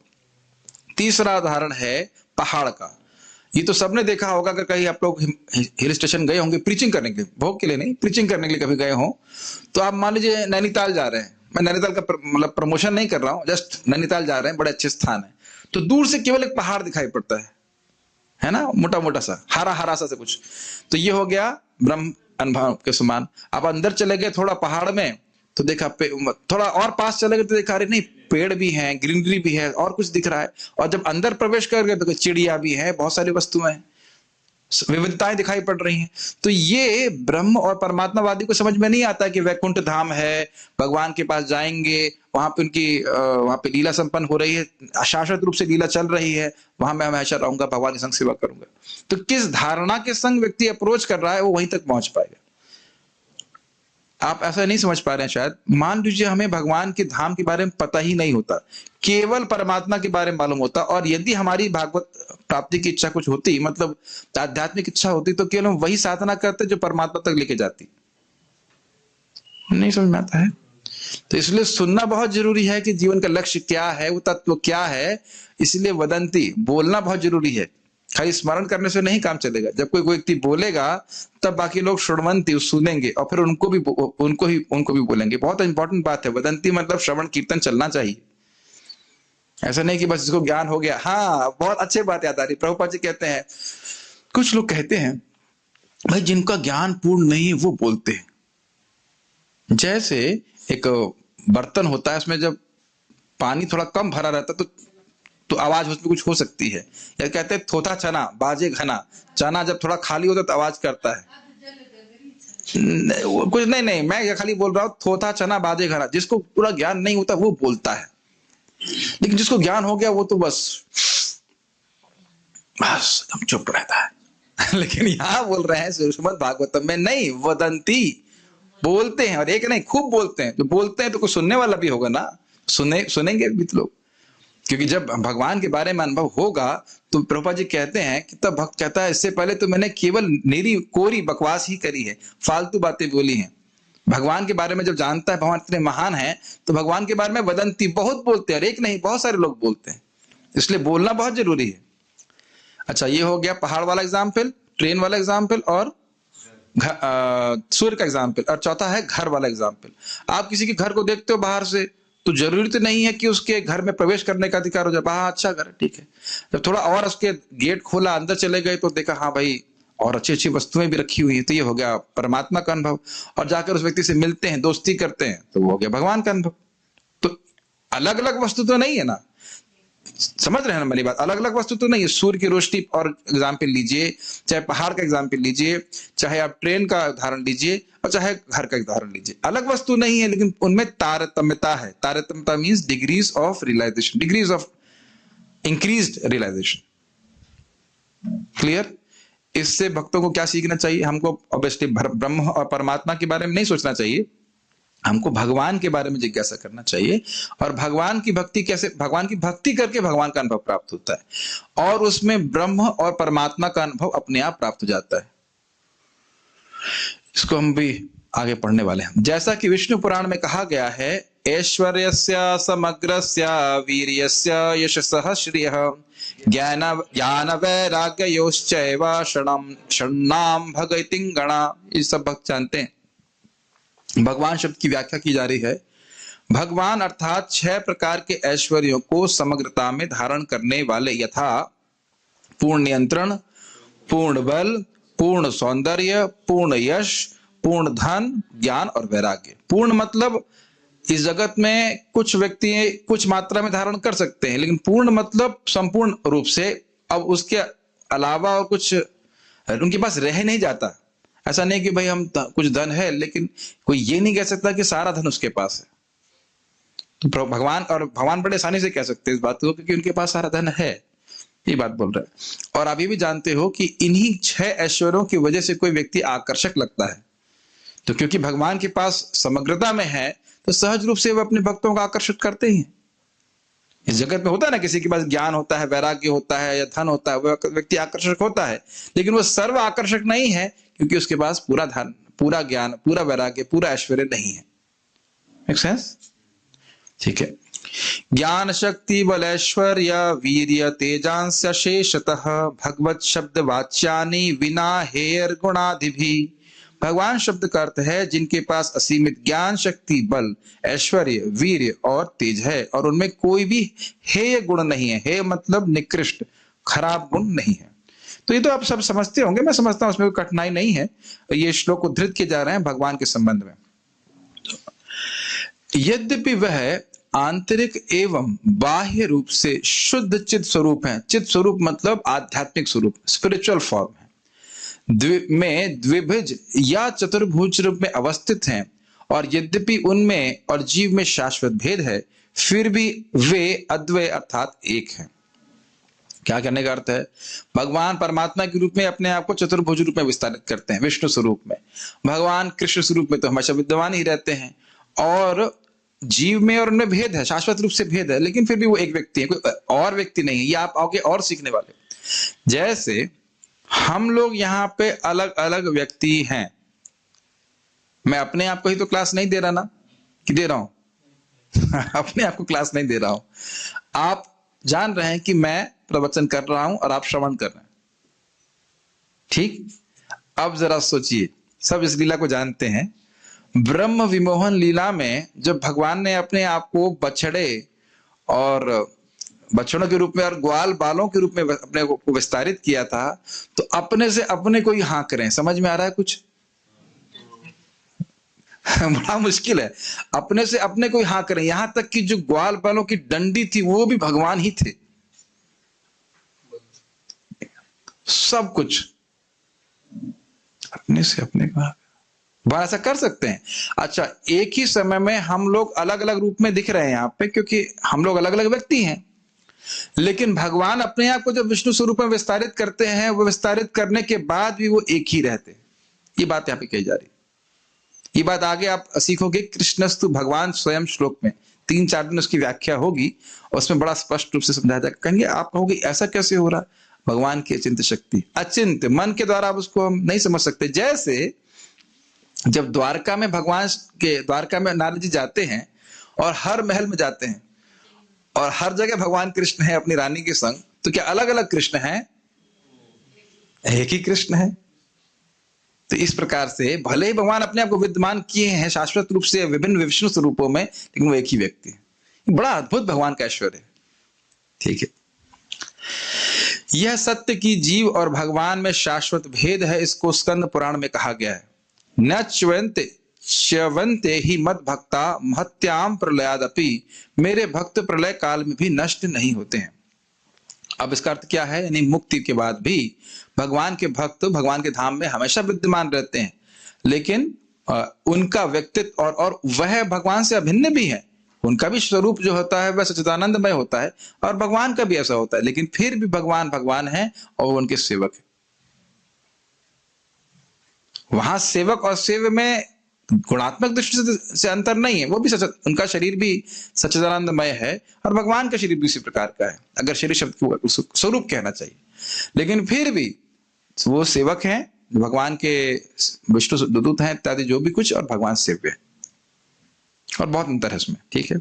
[SPEAKER 1] तीसरा उदाहरण है पहाड़ का। ये तो सबने देखा होगा, अगर कहीं आप लोग हिल स्टेशन गए होंगे प्रीचिंग करने के लिए, भोग के लिए नहीं, प्रीचिंग करने के लिए कभी गए हो, तो आप मान लीजिए नैनीताल जा रहे हैं। मैं नैनीताल का मतलब प्रमोशन नहीं कर रहा हूँ, जस्ट नैनीताल जा रहे हैं, बड़े अच्छे स्थान है। तो दूर से केवल एक पहाड़ दिखाई पड़ता है ना, मोटा मोटा सा, हरा हरा सा से कुछ। तो ये हो गया ब्रह्म अनुभव के समान। आप अंदर चले गए थोड़ा पहाड़ में, तो देखा थोड़ा और पास चले गए तो देखा अरे नहीं, पेड़ भी हैं, ग्रीनरी भी है, और कुछ दिख रहा है। और जब अंदर प्रवेश कर गए तो चिड़िया भी है, बहुत सारी वस्तुएं हैं, विविधताएं दिखाई पड़ रही हैं। तो ये ब्रह्म और परमात्मावादी को समझ में नहीं आता कि वैकुंठ धाम है, भगवान के पास जाएंगे, वहां पे लीला संपन्न हो रही है, शाश्वत रूप से लीला चल रही है, वहां मैं हमेशा रहूंगा, भगवान के संग सेवा करूंगा। तो किस धारणा के संग व्यक्ति अप्रोच कर रहा है वो वहीं तक पहुंच पाएगा। आप ऐसा नहीं समझ पा रहे हैं शायद। मान लीजिए हमें भगवान के धाम के बारे में पता ही नहीं होता, केवल परमात्मा के बारे में मालूम होता, और यदि हमारी भागवत प्राप्ति की इच्छा कुछ होती, मतलब आध्यात्मिक इच्छा होती, तो केवल हम वही साधना करते जो परमात्मा तक लेके जाती। नहीं समझ में आता है? तो इसलिए सुनना बहुत जरूरी है कि जीवन का लक्ष्य क्या है, वो तत्व क्या है। इसलिए वदंती बोलना बहुत जरूरी है, खाली स्मरण करने से नहीं काम चलेगा। जब कोई व्यक्ति बोलेगा तब बाकी लोग श्रवणवंती सुनेंगे, और फिर उनको भी बोलेंगे। बहुत इंपॉर्टेंट बात है, वदंती मतलब श्रवण कीर्तन चलना चाहिए। ऐसा नहीं कि बस इसको ज्ञान हो गया। हाँ, बहुत अच्छी बात याद आ रही। प्रभुपाद जी कहते हैं, कुछ लोग कहते हैं भाई जिनका ज्ञान पूर्ण नहीं है वो बोलते हैं। जैसे एक बर्तन होता है, उसमें जब पानी थोड़ा कम भरा रहता है तो आवाज उसमें कुछ हो सकती है। या कहते हैं थोथा चना बाजे घना, चना जब थोड़ा खाली होता है तो आवाज करता है। कुछ नहीं नहीं, मैं ये खाली बोल रहा हूँ, थोथा चना बाजे घना। जिसको पूरा ज्ञान नहीं होता वो बोलता है, लेकिन जिसको ज्ञान हो गया वो तो बस एकदम चुप रहता है। लेकिन यहाँ बोल रहे हैं श्रीमद् भागवतम में, नहीं, वदंती, बोलते हैं। और एक नहीं, खूब बोलते हैं। जो बोलते हैं तो कुछ सुनने वाला भी होगा ना, सुनेंगे भी तो लोग। क्योंकि जब भगवान के बारे में अनुभव होगा तो प्रभुपाद जी कहते हैं कि तब भक्त कहता है, इससे पहले तो मैंने केवल निरी कोरी बकवास ही करी है, फालतू बातें बोली हैं। भगवान के बारे में जब जानता है भगवान इतने महान है, तो भगवान के बारे में वदंती, बहुत बोलते हैं। और एक नहीं, बहुत सारे लोग बोलते हैं, इसलिए बोलना बहुत जरूरी है। अच्छा, ये हो गया पहाड़ वाला एग्जाम्पल, ट्रेन वाला एग्जाम्पल, और सूर्य का एग्जाम्पल। और चौथा है घर वाला एग्जाम्पल। आप किसी के घर को देखते हो बाहर से, तो जरूरी तो नहीं है कि उसके घर में प्रवेश करने का अधिकार हो जाए। हाँ, अच्छा घर है, ठीक है। जब थोड़ा और उसके गेट खोला, अंदर चले गए, तो देखा हाँ भाई और अच्छी अच्छी वस्तुएं भी रखी हुई है, तो ये हो गया परमात्मा का अनुभव। और जाकर उस व्यक्ति से मिलते हैं, दोस्ती करते हैं, तो वो हो गया भगवान का अनुभव। तो अलग अलग वस्तु तो नहीं है ना, समझ रहे हैं ना मेरी बात? अलग अलग वस्तु तो नहीं है। सूर्य की रोशनी और एग्जाम्पल लीजिए, चाहे पहाड़ का एग्जाम्पल लीजिए, चाहे आप ट्रेन का उदाहरण लीजिए, और चाहे घर का उदाहरण लीजिए, अलग वस्तु नहीं है, लेकिन उनमें तारतम्यता है। तारतम्यता means degrees of realization, degrees of increased realization. Clear? इससे भक्तों को क्या सीखना चाहिए? हमको ऑब्वियसली ब्रह्म और परमात्मा के बारे में नहीं सोचना चाहिए, हमको भगवान के बारे में जिज्ञासा करना चाहिए। और भगवान की भक्ति कैसे, भगवान की भक्ति करके भगवान का अनुभव प्राप्त होता है, और उसमें ब्रह्म और परमात्मा का अनुभव अपने आप प्राप्त हो जाता है। इसको हम भी आगे पढ़ने वाले हैं। जैसा कि विष्णु पुराण में कहा गया है, ऐश्वर्यस्य समग्रस्य वीर्यस्य यशसः श्रियः ज्ञान वैराग्ययोश्चैव षण्णाम भगतिं गणा। ये सब भक्त जानते हैं। भगवान शब्द की व्याख्या की जा रही है। भगवान अर्थात 6 प्रकार के ऐश्वर्यों को समग्रता में धारण करने वाले, यथा पूर्ण नियंत्रण, पूर्ण बल, पूर्ण सौंदर्य, पूर्ण यश, पूर्ण धन, ज्ञान और वैराग्य। पूर्ण मतलब इस जगत में कुछ व्यक्ति कुछ मात्रा में धारण कर सकते हैं, लेकिन पूर्ण मतलब संपूर्ण रूप से। अब उसके अलावा और कुछ उनके पास रह नहीं जाता। ऐसा नहीं कि भाई हम कुछ धन है, लेकिन कोई ये नहीं कह सकता कि सारा धन उसके पास है। तो भगवान बड़े आसानी से कह सकते हैं इस बात को, क्योंकि उनके पास सारा धन है, ये बात बोल रहे हैं। और आप ये भी जानते हो कि इन्हीं 6 ऐश्वर्यों की वजह से कोई व्यक्ति आकर्षक लगता है। तो क्योंकि भगवान के पास समग्रता में है, तो सहज रूप से वह अपने भक्तों को आकर्षित करते ही हैं। इस जगत में होता है ना, किसी के पास ज्ञान होता है, वैराग्य होता है या धन होता है, वह व्यक्ति आकर्षक होता है, लेकिन वह सर्व आकर्षक नहीं है, क्योंकि उसके पास पूरा धन, पूरा ज्ञान, पूरा वैराग्य, पूरा ऐश्वर्य नहीं है। Make sense? ठीक है। ज्ञान शक्ति बलैश्वर्य वीर्य तेजांश शेषतः भगवत शब्द वाच्यानि विना हेयर गुणाधिभी। भगवान शब्द का अर्थ है जिनके पास असीमित ज्ञान शक्ति बल ऐश्वर्य वीर्य और तेज है, और उनमें कोई भी हेय गुण नहीं है। हेय मतलब निकृष्ट, खराब गुण नहीं है। तो ये तो आप सब समझते होंगे, मैं समझता हूं, उसमें कोई कठिनाई नहीं है। ये श्लोक उद्धृत किए जा रहे हैं भगवान के संबंध में। यद्यपि वह आंतरिक एवं बाह्य रूप से शुद्ध चित्त स्वरूप है। चित्त स्वरूप मतलब आध्यात्मिक स्वरूप, स्पिरिचुअल फॉर्म है। में द्विभुज या चतुर्भुज रूप में अवस्थित हैं, और यद्यपि उनमें और जीव में शाश्वत भेद है, फिर भी वे अद्वय अर्थात एक हैं। क्या कहने का अर्थ है? भगवान परमात्मा के रूप में अपने आप को चतुर्भुज रूप में विस्तारित करते हैं, विष्णु स्वरूप में। भगवान कृष्ण स्वरूप में तो हमेशा विद्यमान ही रहते हैं, और जीव में और उनमें भेद है, शाश्वत रूप से भेद है, लेकिन फिर भी वो एक व्यक्ति है, कोई और व्यक्ति नहीं है। ये आप आगे और सीखने वाले। जैसे हम लोग यहाँ पे अलग अलग व्यक्ति हैं। मैं अपने आप को ही तो क्लास नहीं दे रहा ना, कि दे रहा हूं? अपने आप को क्लास नहीं दे रहा हूं। आप जान रहे हैं कि मैं प्रवचन कर रहा हूं और आप श्रवण कर रहे हैं, ठीक? अब जरा सोचिए, सब इस लीला को जानते हैं। ब्रह्म विमोहन लीला में जब भगवान ने अपने आप को बछड़े और बछड़ों के रूप में और ग्वाल बालों के रूप में अपने को विस्तारित किया था, तो अपने से अपने को ही हाँक रहे हैं। समझ में आ रहा है कुछ? बड़ा मुश्किल है। अपने से अपने को ही हाँक रहे हैं, यहां तक कि जो ग्वाल बालों की डंडी थी वो भी भगवान ही थे। सब कुछ अपने से अपने को वह ऐसा कर सकते हैं। अच्छा, एक ही समय में हम लोग अलग अलग रूप में दिख रहे हैं यहाँ पे, क्योंकि हम लोग अलग अलग व्यक्ति हैं, लेकिन भगवान अपने आप को जब विष्णु स्वरूप में विस्तारित करते हैं, वो विस्तारित करने के बाद भी वो एक ही रहते हैं। ये बात यहाँ पे कही जा रही है। ये बात आगे आप सीखोगे कृष्णस्तु भगवान स्वयं श्लोक में 3-4 दिन उसकी व्याख्या होगी, और उसमें बड़ा स्पष्ट रूप से समझाया जाएगा। कहेंगे आप कहोगे ऐसा कैसे हो रहा? भगवान की अचिंत्य शक्ति, अचिंत्य मन के द्वारा आप उसको हम नहीं समझ सकते। जैसे जब द्वारका में द्वारका में नारद जी जाते हैं और हर महल में जाते हैं और हर जगह भगवान कृष्ण है अपनी रानी के संग, तो क्या अलग अलग कृष्ण हैं? एक ही कृष्ण है। तो इस प्रकार से भले ही भगवान अपने आप को विद्यमान किए हैं शाश्वत रूप से विभिन्न विष्णु स्वरूपों में, लेकिन वो एक ही व्यक्ति है। बड़ा अद्भुत भगवान का ऐश्वर्य है। ठीक है, यह सत्य की जीव और भगवान में शाश्वत भेद है। इसको स्कंद पुराण में कहा गया है, न च्यवन्ते ही मद भक्ता महत्याम प्रलयादपि, मेरे भक्त प्रलय काल में भी नष्ट नहीं होते हैं। अब इसका अर्थ क्या है? यानी मुक्ति के बाद भी भगवान के भक्त भगवान के धाम में हमेशा विद्यमान रहते हैं, लेकिन उनका व्यक्तित्व और वह भगवान से अभिन्न भी है। उनका भी स्वरूप जो होता है वह सच्चिदानंदमय होता है, और भगवान का भी ऐसा होता है, लेकिन फिर भी भगवान भगवान है और उनके सेवक है। वहां सेवक और सेव्य में गुणात्मक दृष्टि से अंतर नहीं है। वो भी उनका शरीर भी सच्चिदानंदमय है और भगवान का शरीर भी उसी प्रकार का है, अगर शरीर शब्द को स्वरूप कहना चाहिए। लेकिन फिर भी वो सेवक हैं, भगवान के विष्णु दूत हैं इत्यादि जो भी कुछ, और भगवान सेव्य है, और बहुत अंतर है उसमें। ठीक है,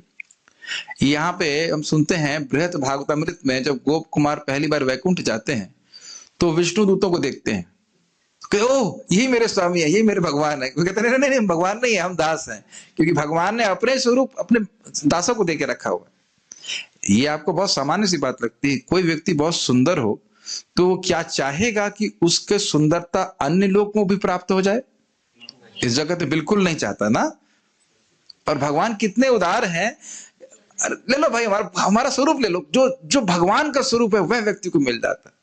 [SPEAKER 1] यहाँ पे हम सुनते हैं बृहत भागवतामृत में, जब गोप कुमार पहली बार वैकुंठ जाते हैं तो विष्णु दूतों को देखते हैं कि ओह यही मेरे स्वामी है, यही मेरे भगवान है। वो कहते हैं नहीं नहीं, भगवान नहीं है, हम दास हैं, क्योंकि भगवान ने अपने स्वरूप अपने दासों को देके रखा हुआ है। ये आपको बहुत सामान्य सी बात लगती है। कोई व्यक्ति बहुत सुंदर हो तो वो क्या चाहेगा कि उसके सुंदरता अन्य लोगों को भी प्राप्त हो जाए? इस जगत में बिल्कुल नहीं चाहता ना। और भगवान कितने उदार हैं। ले लो भाई, हमारा स्वरूप ले लो, जो भगवान का स्वरूप है वह व्यक्ति को मिल जाता है।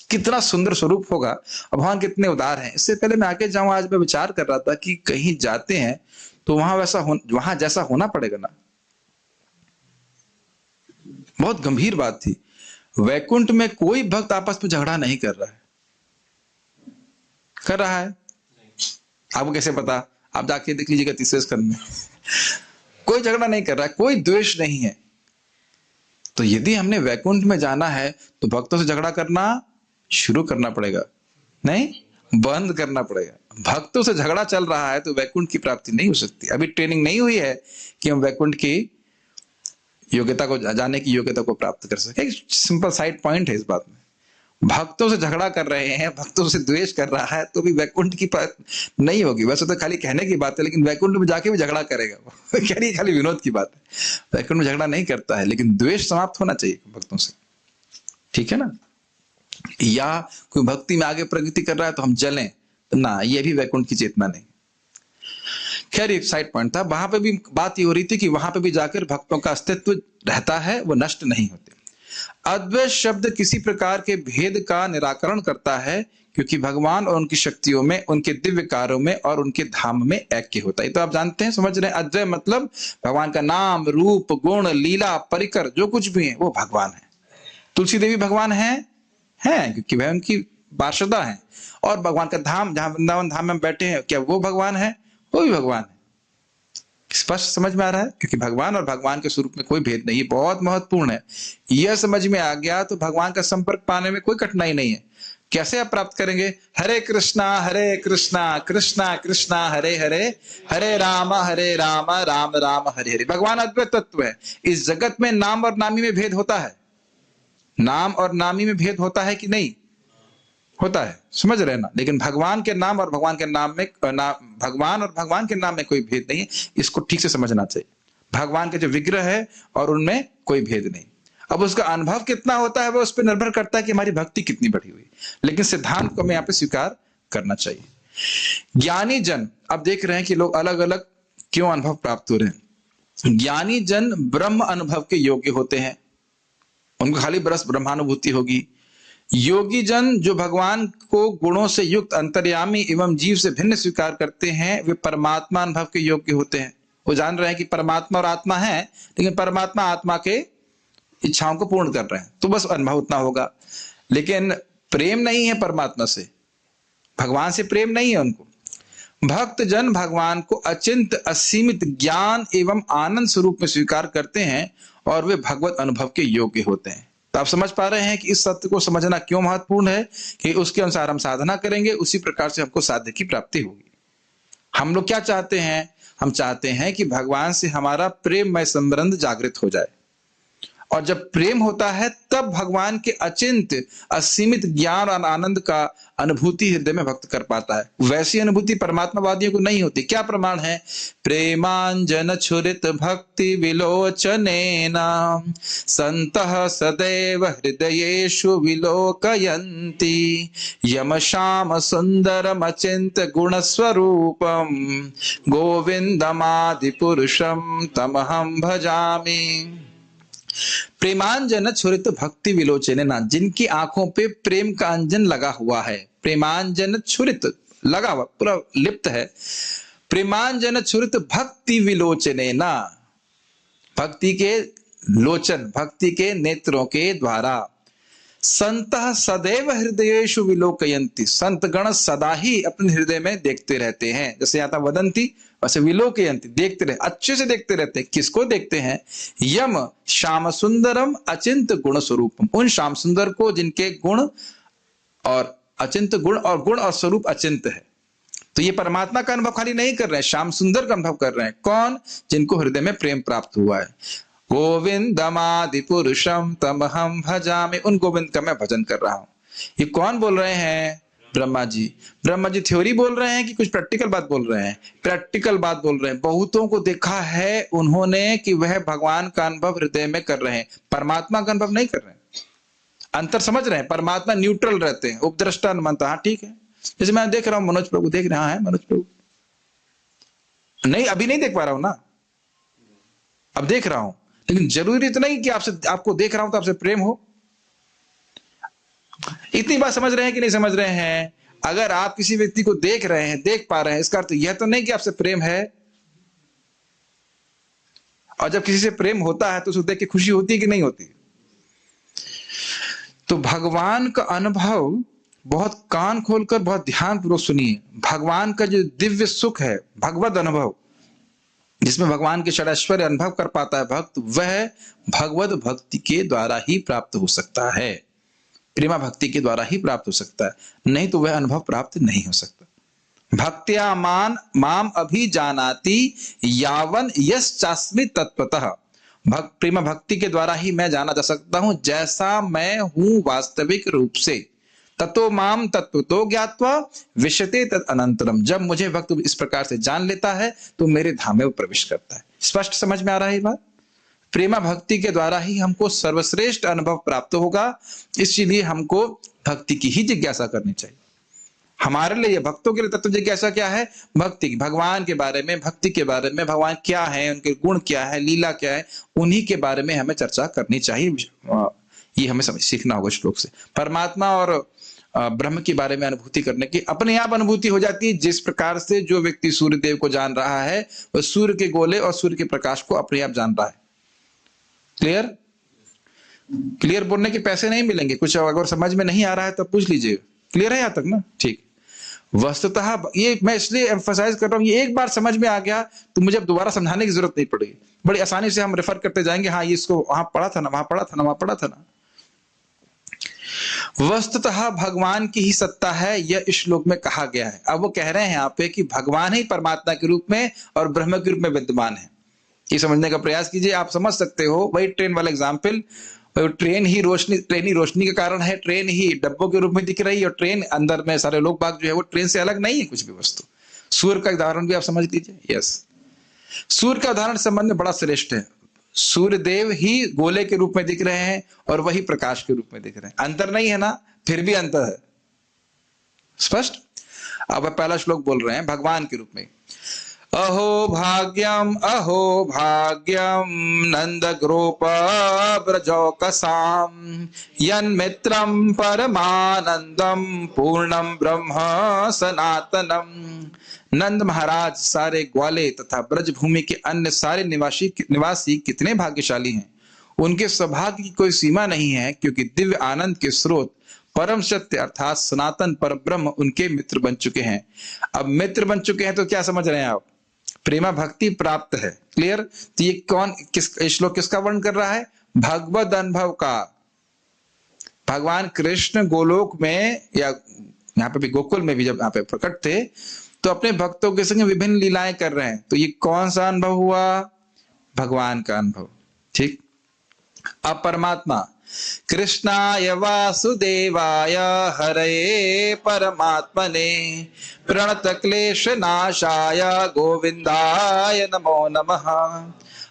[SPEAKER 1] कितना सुंदर स्वरूप होगा, और भगवान कितने उदार हैं। इससे पहले मैं आगे जाऊं, आज मैं विचार कर रहा था कि कहीं जाते हैं तो वहां जैसा होना पड़ेगा ना। बहुत गंभीर बात थी। वैकुंठ में कोई भक्त आपस में झगड़ा नहीं कर रहा है। कर रहा है? आपको कैसे पता? आप जाके देख लीजिएगा तीसरे स्कंद में। कोई झगड़ा नहीं कर रहा है, कोई द्वेष नहीं है। तो यदि हमने वैकुंठ में जाना है तो भक्तों से झगड़ा करना शुरू करना पड़ेगा, नहीं बंद करना पड़ेगा। भक्तों से झगड़ा चल रहा है तो वैकुंठ की प्राप्ति नहीं हो सकती। अभी ट्रेनिंग नहीं हुई है कि हम वैकुंठ की योग्यता को, जाने की योग्यता को प्राप्त कर सके। सिंपल साइड पॉइंट है इस बात में। भक्तों से झगड़ा कर रहे हैं, भक्तों से द्वेष कर रहा है, तो भी वैकुंठ की नहीं होगी। वैसे तो खाली कहने की बात है, लेकिन वैकुंठ में जाके भी झगड़ा करेगा वो। कह रही खाली विनोद की बात है। वैकुंठ में झगड़ा नहीं करता है, लेकिन द्वेष समाप्त होना चाहिए भक्तों से। ठीक है ना? या कोई भक्ति में आगे प्रगति कर रहा है तो हम जलें ना, ये भी वैकुंठ की चेतना नहीं। खैर एक साइड पॉइंट था। वहां पे भी बात ये हो रही थी कि वहां पे भी जाकर भक्तों का अस्तित्व रहता है, वो नष्ट नहीं होते। अद्वैत शब्द किसी प्रकार के भेद का निराकरण करता है, क्योंकि भगवान और उनकी शक्तियों में, उनके दिव्य कार्यों में और उनके धाम में ऐक्य होता है। तो आप जानते हैं, समझ रहे हैं, अद्वैत मतलब भगवान का नाम, रूप, गुण, लीला, परिकर जो कुछ भी है वो भगवान है। तुलसी देवी भगवान है क्योंकि वह उनकी पार्षदा है। और भगवान का धाम, जहां वृंदावन धाम में बैठे हैं, क्या वो भगवान है? वो भी भगवान है। स्पष्ट समझ में आ रहा है? क्योंकि भगवान और भगवान के स्वरूप में कोई भेद नहीं है। बहुत महत्वपूर्ण है। यह समझ में आ गया तो भगवान का संपर्क पाने में कोई कठिनाई नहीं है। कैसे आप प्राप्त करेंगे? हरे कृष्णा कृष्णा कृष्णा हरे हरे, हरे राम राम राम हरे हरे। भगवान अद्वैत तत्व है। इस जगत में नाम और नामी में भेद होता है। नाम और नामी में भेद होता है कि नहीं होता है? समझ रहे ना? लेकिन भगवान के नाम और भगवान के नाम में, भगवान और भगवान के नाम में कोई भेद नहीं है। इसको ठीक से समझना चाहिए। भगवान के जो विग्रह है और उनमें कोई भेद नहीं। अब उसका अनुभव कितना होता है वो उस पर निर्भर करता है कि हमारी भक्ति कितनी बढ़ी हुई, लेकिन सिद्धांत को हमें यहाँ पे स्वीकार करना चाहिए। ज्ञानी जन, अब देख रहे हैं कि लोग अलग अलग क्यों अनुभव प्राप्त हो रहे हैं। ज्ञानी जन ब्रह्म अनुभव के योग्य होते हैं, उनको खाली बरस ब्रह्मानुभूति होगी। योगी जन जो भगवान को गुणों से युक्त अंतर्यामी एवं जीव से भिन्न स्वीकार करते हैं, वे परमात्मा अनुभव के योग्य होते हैं। वो जान रहे हैं कि परमात्मा और आत्मा है, लेकिन परमात्मा आत्मा के इच्छाओं को पूर्ण कर रहे हैं, तो बस अनुभव उतना होगा। लेकिन प्रेम नहीं है परमात्मा से, भगवान से प्रेम नहीं है उनको। भक्त जन भगवान को अचिंत असीमित ज्ञान एवं आनंद स्वरूप में स्वीकार करते हैं और वे भगवत अनुभव के योग्य होते हैं। तो आप समझ पा रहे हैं कि इस सत्य को समझना क्यों महत्वपूर्ण है, कि उसके अनुसार हम साधना करेंगे, उसी प्रकार से हमको साध्य की प्राप्ति होगी। हम लोग क्या चाहते हैं? हम चाहते हैं कि भगवान से हमारा प्रेममय संबंध जागृत हो जाए, और जब प्रेम होता है तब भगवान के अचिंत असीमित ज्ञान और आनंद का अनुभूति हृदय में भक्त कर पाता है। वैसी अनुभूति परमात्मावादियों को नहीं होती। क्या प्रमाण है? प्रेमांजन छुरित भक्ति विलोचनेन संतः सदैव हृदयेषु विलोकयन्ति यम श्याम सुंदरम अचिंत गुण स्वरूपम गोविंदमादि पुरुषम तमहम भजामि। प्रेमांजन छुरित भक्ति विलोचनेन, जिनकी आंखों पे प्रेम का अंजन लगा हुआ है। प्रेमांजन छुरित लगा हुआ, पूरा लिप्त है। प्रेमांजन छुरित भक्ति विलोचनेन, भक्ति के लोचन, भक्ति के नेत्रों के द्वारा। संतः सदैव हृदयेषु विलोकयन्ति, संत गण सदा ही अपने हृदय में देखते रहते हैं। जैसे यहाँ था वदंती, वैसे विलोकयन्ति, देखते रहे, अच्छे से देखते रहते हैं। किसको देखते हैं? यम श्याम सुंदरम अचिंत गुण स्वरूपम, उन श्याम सुंदर को जिनके गुण और अचिंत गुण और स्वरूप अचिंत है। तो ये परमात्मा का अनुभव खाली नहीं कर रहे हैं, श्याम सुंदर का अनुभव कर रहे हैं। कौन? जिनको हृदय में प्रेम प्राप्त हुआ है। गोविंदमादि पुरुषम तमहम भजामि, उन गोविंद का मैं भजन कर रहा हूं। ये कौन बोल रहे हैं? ब्रह्मा जी। ब्रह्मा जी थ्योरी बोल रहे हैं कि कुछ प्रैक्टिकल बात बोल रहे हैं? प्रैक्टिकल बात बोल रहे हैं। बहुतों को देखा है उन्होंने कि वह भगवान का अनुभव हृदय में कर रहे हैं, परमात्मा का अनुभव नहीं कर रहे हैं। अंतर समझ रहे हैं? परमात्मा न्यूट्रल रहते हैं, उपद्रष्टा मनता। हाँ ठीक है, जैसे मैं देख रहा हूं मनोज प्रभु देख रहा है, मनोज प्रभु नहीं, अभी नहीं देख पा रहा हूं ना, अब देख रहा हूं, लेकिन जरूरी इतना ही कि आपको देख रहा हूं तो आपसे प्रेम हो। इतनी बात समझ रहे हैं कि नहीं समझ रहे हैं? अगर आप किसी व्यक्ति को देख रहे हैं, देख पा रहे हैं, इसका अर्थ यह तो नहीं कि आपसे प्रेम है। और जब किसी से प्रेम होता है तो उसको देख के खुशी होती है कि नहीं होती? तो भगवान का अनुभव बहुत कान खोलकर बहुत ध्यान पूर्वक सुनिए। भगवान का जो दिव्य सुख है, भगवत अनुभव, जिसमें भगवान के षडैश्वर्य अनुभव कर पाता है भक्त, वह भगवत भक्ति के द्वारा ही प्राप्त हो सकता है, प्रेमा भक्ति के द्वारा ही प्राप्त हो सकता है, नहीं तो वह अनुभव प्राप्त नहीं हो सकता। भक्त्या माम अभिजानाति यावन यश्चास्मि तत्वतः, प्रेमा भक्ति के द्वारा ही मैं जाना जा सकता हूं जैसा मैं हूं वास्तविक रूप से। ततो माम तत्वतो ज्ञात्वा विशते तद अनंतरम, जब मुझे भक्त इस प्रकार से जान लेता है तो मेरे धाम में वो प्रवेश करता है। स्पष्ट समझ में आ रहा है ये बात? प्रेमा भक्ति के द्वारा ही हमको सर्वश्रेष्ठ अनुभव प्राप्त होगा, इसलिए हमको भक्ति की ही जिज्ञासा करनी चाहिए। हमारे लिए, भक्तों के लिए तत्व जिज्ञासा क्या है? भक्ति की, भगवान के बारे में, भक्ति के बारे में, भगवान क्या है, उनके गुण क्या है, लीला क्या है, उन्हीं के बारे में हमें चर्चा करनी चाहिए। ये हमें समझ सीखना होगा श्लोक से। परमात्मा और ब्रह्म के बारे में अनुभूति करने की अपने आप अनुभूति हो जाती है। जिस प्रकार से जो व्यक्ति सूर्य देव को जान रहा है वह सूर्य के गोले और सूर्य के प्रकाश को अपने आप जान रहा है। क्लियर? क्लियर बोलने के पैसे नहीं मिलेंगे। कुछ अगर समझ में नहीं आ रहा है तो पूछ लीजिए। क्लियर है यहाँ तक ना? ठीक। वस्तुतः ये मैं इसलिए एम्फसाइज कर रहा हूँ, ये एक बार समझ में आ गया तो मुझे अब दोबारा समझाने की जरूरत नहीं पड़ेगी। बड़ी आसानी से हम रेफर करते जाएंगे, हाँ ये इसको वहां पढ़ा था ना, वहां पढ़ा था ना, वहां पढ़ा था ना। वस्तुतः भगवान की ही सत्ता है, यह इस श्लोक में कहा गया है। अब वो कह रहे हैं यहाँ पे कि भगवान ही परमात्मा के रूप में और ब्रह्म के रूप में विद्यमान है। ये समझने का प्रयास कीजिए, आप समझ सकते हो। वही ट्रेन वाला एग्जाम्पल, ट्रेन ही रोशनी के कारण है, ट्रेन ही डब्बों के रूप में दिख रही है, और ट्रेन अंदर में सारे लोग बाग जो है वो ट्रेन से अलग नहीं है कुछ भी वस्तु। सूर्य का उदाहरण भी आप समझ लीजिए। यस, सूर्य का उदाहरण संबंध में बड़ा श्रेष्ठ है। सूर्यदेव ही गोले के रूप में दिख रहे हैं और वही प्रकाश के रूप में दिख रहे हैं। अंतर नहीं है ना, फिर भी अंतर है। स्पष्ट। अब पहला श्लोक बोल रहे हैं भगवान के रूप में। अहो भाग्यम नंद ग्रोप ब्रजौकसाम यन्मित्रम परमानंदम पूर्णम ब्रह्म सनातनम। नंद महाराज सारे ग्वाले तथा ब्रज भूमि के अन्य सारे निवासी कितने भाग्यशाली हैं। उनके सौभाग्य की कोई सीमा नहीं है, क्योंकि दिव्य आनंद के स्रोत परम सत्य अर्थात सनातन पर ब्रह्म उनके मित्र बन चुके हैं। अब मित्र बन चुके हैं तो क्या समझ रहे हैं आप? प्रेमा भक्ति प्राप्त है। क्लियर। तो ये किस श्लोक किसका वर्णन कर रहा है? भगवद अनुभव का। भगवान कृष्ण गोलोक में या यहाँ पे भी गोकुल में भी जब यहाँ पे प्रकट थे तो अपने भक्तों के संग विभिन्न लीलाएं कर रहे हैं। तो ये कौन सा अनुभव हुआ? भगवान का अनुभव। ठीक। अब परमात्मा कृष्णाय वासुदेवाय हरे परमात्मने प्रणत क्लेश नाशाय गोविंदाय नमो नमः।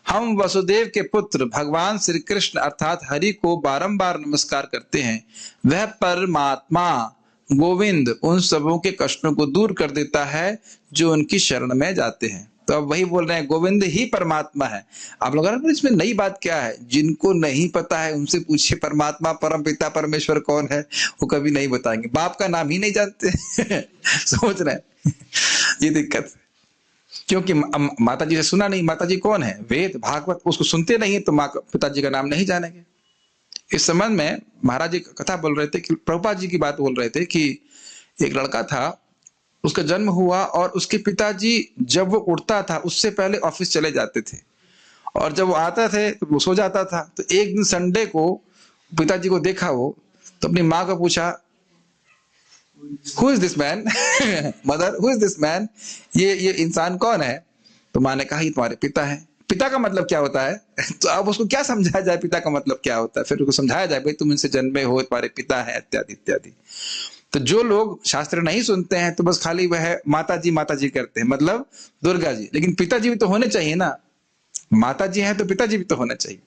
[SPEAKER 1] हम वसुदेव के पुत्र भगवान श्री कृष्ण अर्थात हरि को बारंबार नमस्कार करते हैं। वह परमात्मा गोविंद उन सबों के कष्टों को दूर कर देता है जो उनकी शरण में जाते हैं। तो अब वही बोल रहे हैं गोविंद ही परमात्मा है। आप लोग इसमें नई बात क्या है? जिनको नहीं पता है उनसे पूछिए परमात्मा परम पिता परमेश्वर कौन है, वो कभी नहीं बताएंगे। बाप का नाम ही नहीं जानते सोच रहे हैं ये दिक्कत है। क्योंकि माता जी से सुना नहीं, माता जी कौन है? वेद भागवत, उसको सुनते नहीं है तो माँ पिताजी का नाम नहीं जानेंगे। इस संबंध में महाराज जी कथा बोल रहे थे कि प्रभुपाद जी की बात बोल रहे थे कि एक लड़का था, उसका जन्म हुआ और उसके पिताजी जब वो उठता था उससे पहले ऑफिस चले जाते थे और जब वो आता थे तो वो सो जाता था। तो एक दिन संडे को पिताजी को देखा वो, तो अपनी माँ को पूछा who is this man mother who is this man, ये इंसान कौन है? तो माँ ने कहा ये तुम्हारे पिता है। पिता का मतलब क्या होता है? तो अब उसको क्या समझाया जाए पिता का मतलब क्या होता है? फिर उसको समझाया जाए भाई तुम इनसे जन्मे हो, तुम्हारे पिता है, इत्यादि इत्यादि। तो जो लोग शास्त्र नहीं सुनते हैं तो बस खाली वह माता जी करते हैं, मतलब दुर्गा जी। लेकिन पिताजी भी तो होने चाहिए ना, माता जी हैं तो पिताजी भी तो होना चाहिए।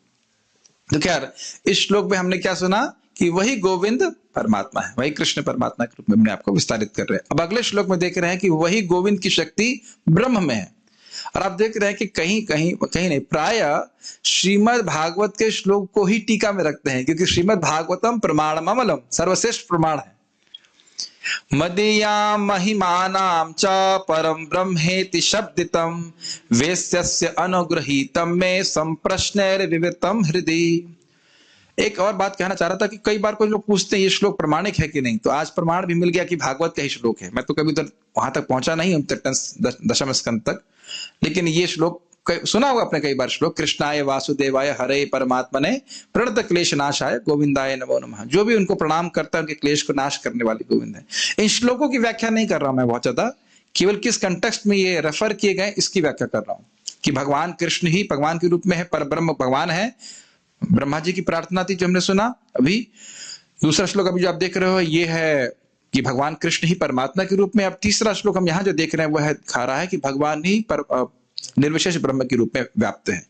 [SPEAKER 1] तो खैर इस श्लोक में हमने क्या सुना कि वही गोविंद परमात्मा है, वही कृष्ण परमात्मा के रूप में हमने आपको विस्तारित कर रहे हैं। अब अगले श्लोक में देख रहे हैं कि वही गोविंद की शक्ति ब्रह्म में है। और आप देख रहे हैं कि कहीं नहीं, प्राय श्रीमद् भागवत के श्लोक को ही टीका में रखते हैं, क्योंकि श्रीमद् भागवतम प्रमाणममलम, सर्वश्रेष्ठ प्रमाण है। मदीयां महिमानां च परम ब्रह्मेति शब्दितम वेश्यस्य अनुग्रहीतम में संप्रश्नैर्विवृतम हृदि। एक और बात कहना चाह रहा था कि कई बार कोई लोग पूछते हैं ये श्लोक प्रमाणिक है कि नहीं, तो आज प्रमाण भी मिल गया कि भागवत का ही श्लोक है। मैं तो कभी उधर वहां तक पहुंचा नहीं हूं, दशम स्कंद तक, लेकिन ये श्लोक सुना होगा आपने कई बार। श्लोक कृष्णाय वासुदेवाय हरे परमात्मने प्रणत क्लेश नाशाय गोविंदाय नमो नमः। जो भी उनको प्रणाम करता है उनके क्लेश को नाश करने वाले गोविंद है। इन श्लोकों की व्याख्या नहीं कर रहा हूं मैं बहुत ज्यादा, केवल किस कंटेक्स्ट में ये रेफर किए गए इसकी व्याख्या कर रहा हूं कि भगवान कृष्ण ही भगवान के रूप में है, पर ब्रह्म भगवान है। ब्रह्मा जी की प्रार्थना थी जो हमने सुना अभी। दूसरा श्लोक अभी जो आप देख रहे हो ये है कि भगवान कृष्ण ही परमात्मा के रूप में। अब तीसरा श्लोक हम यहाँ जो देख रहे हैं वह खा रहा है कि भगवान ही निर्विशेष ब्रह्म के रूप में व्याप्त है।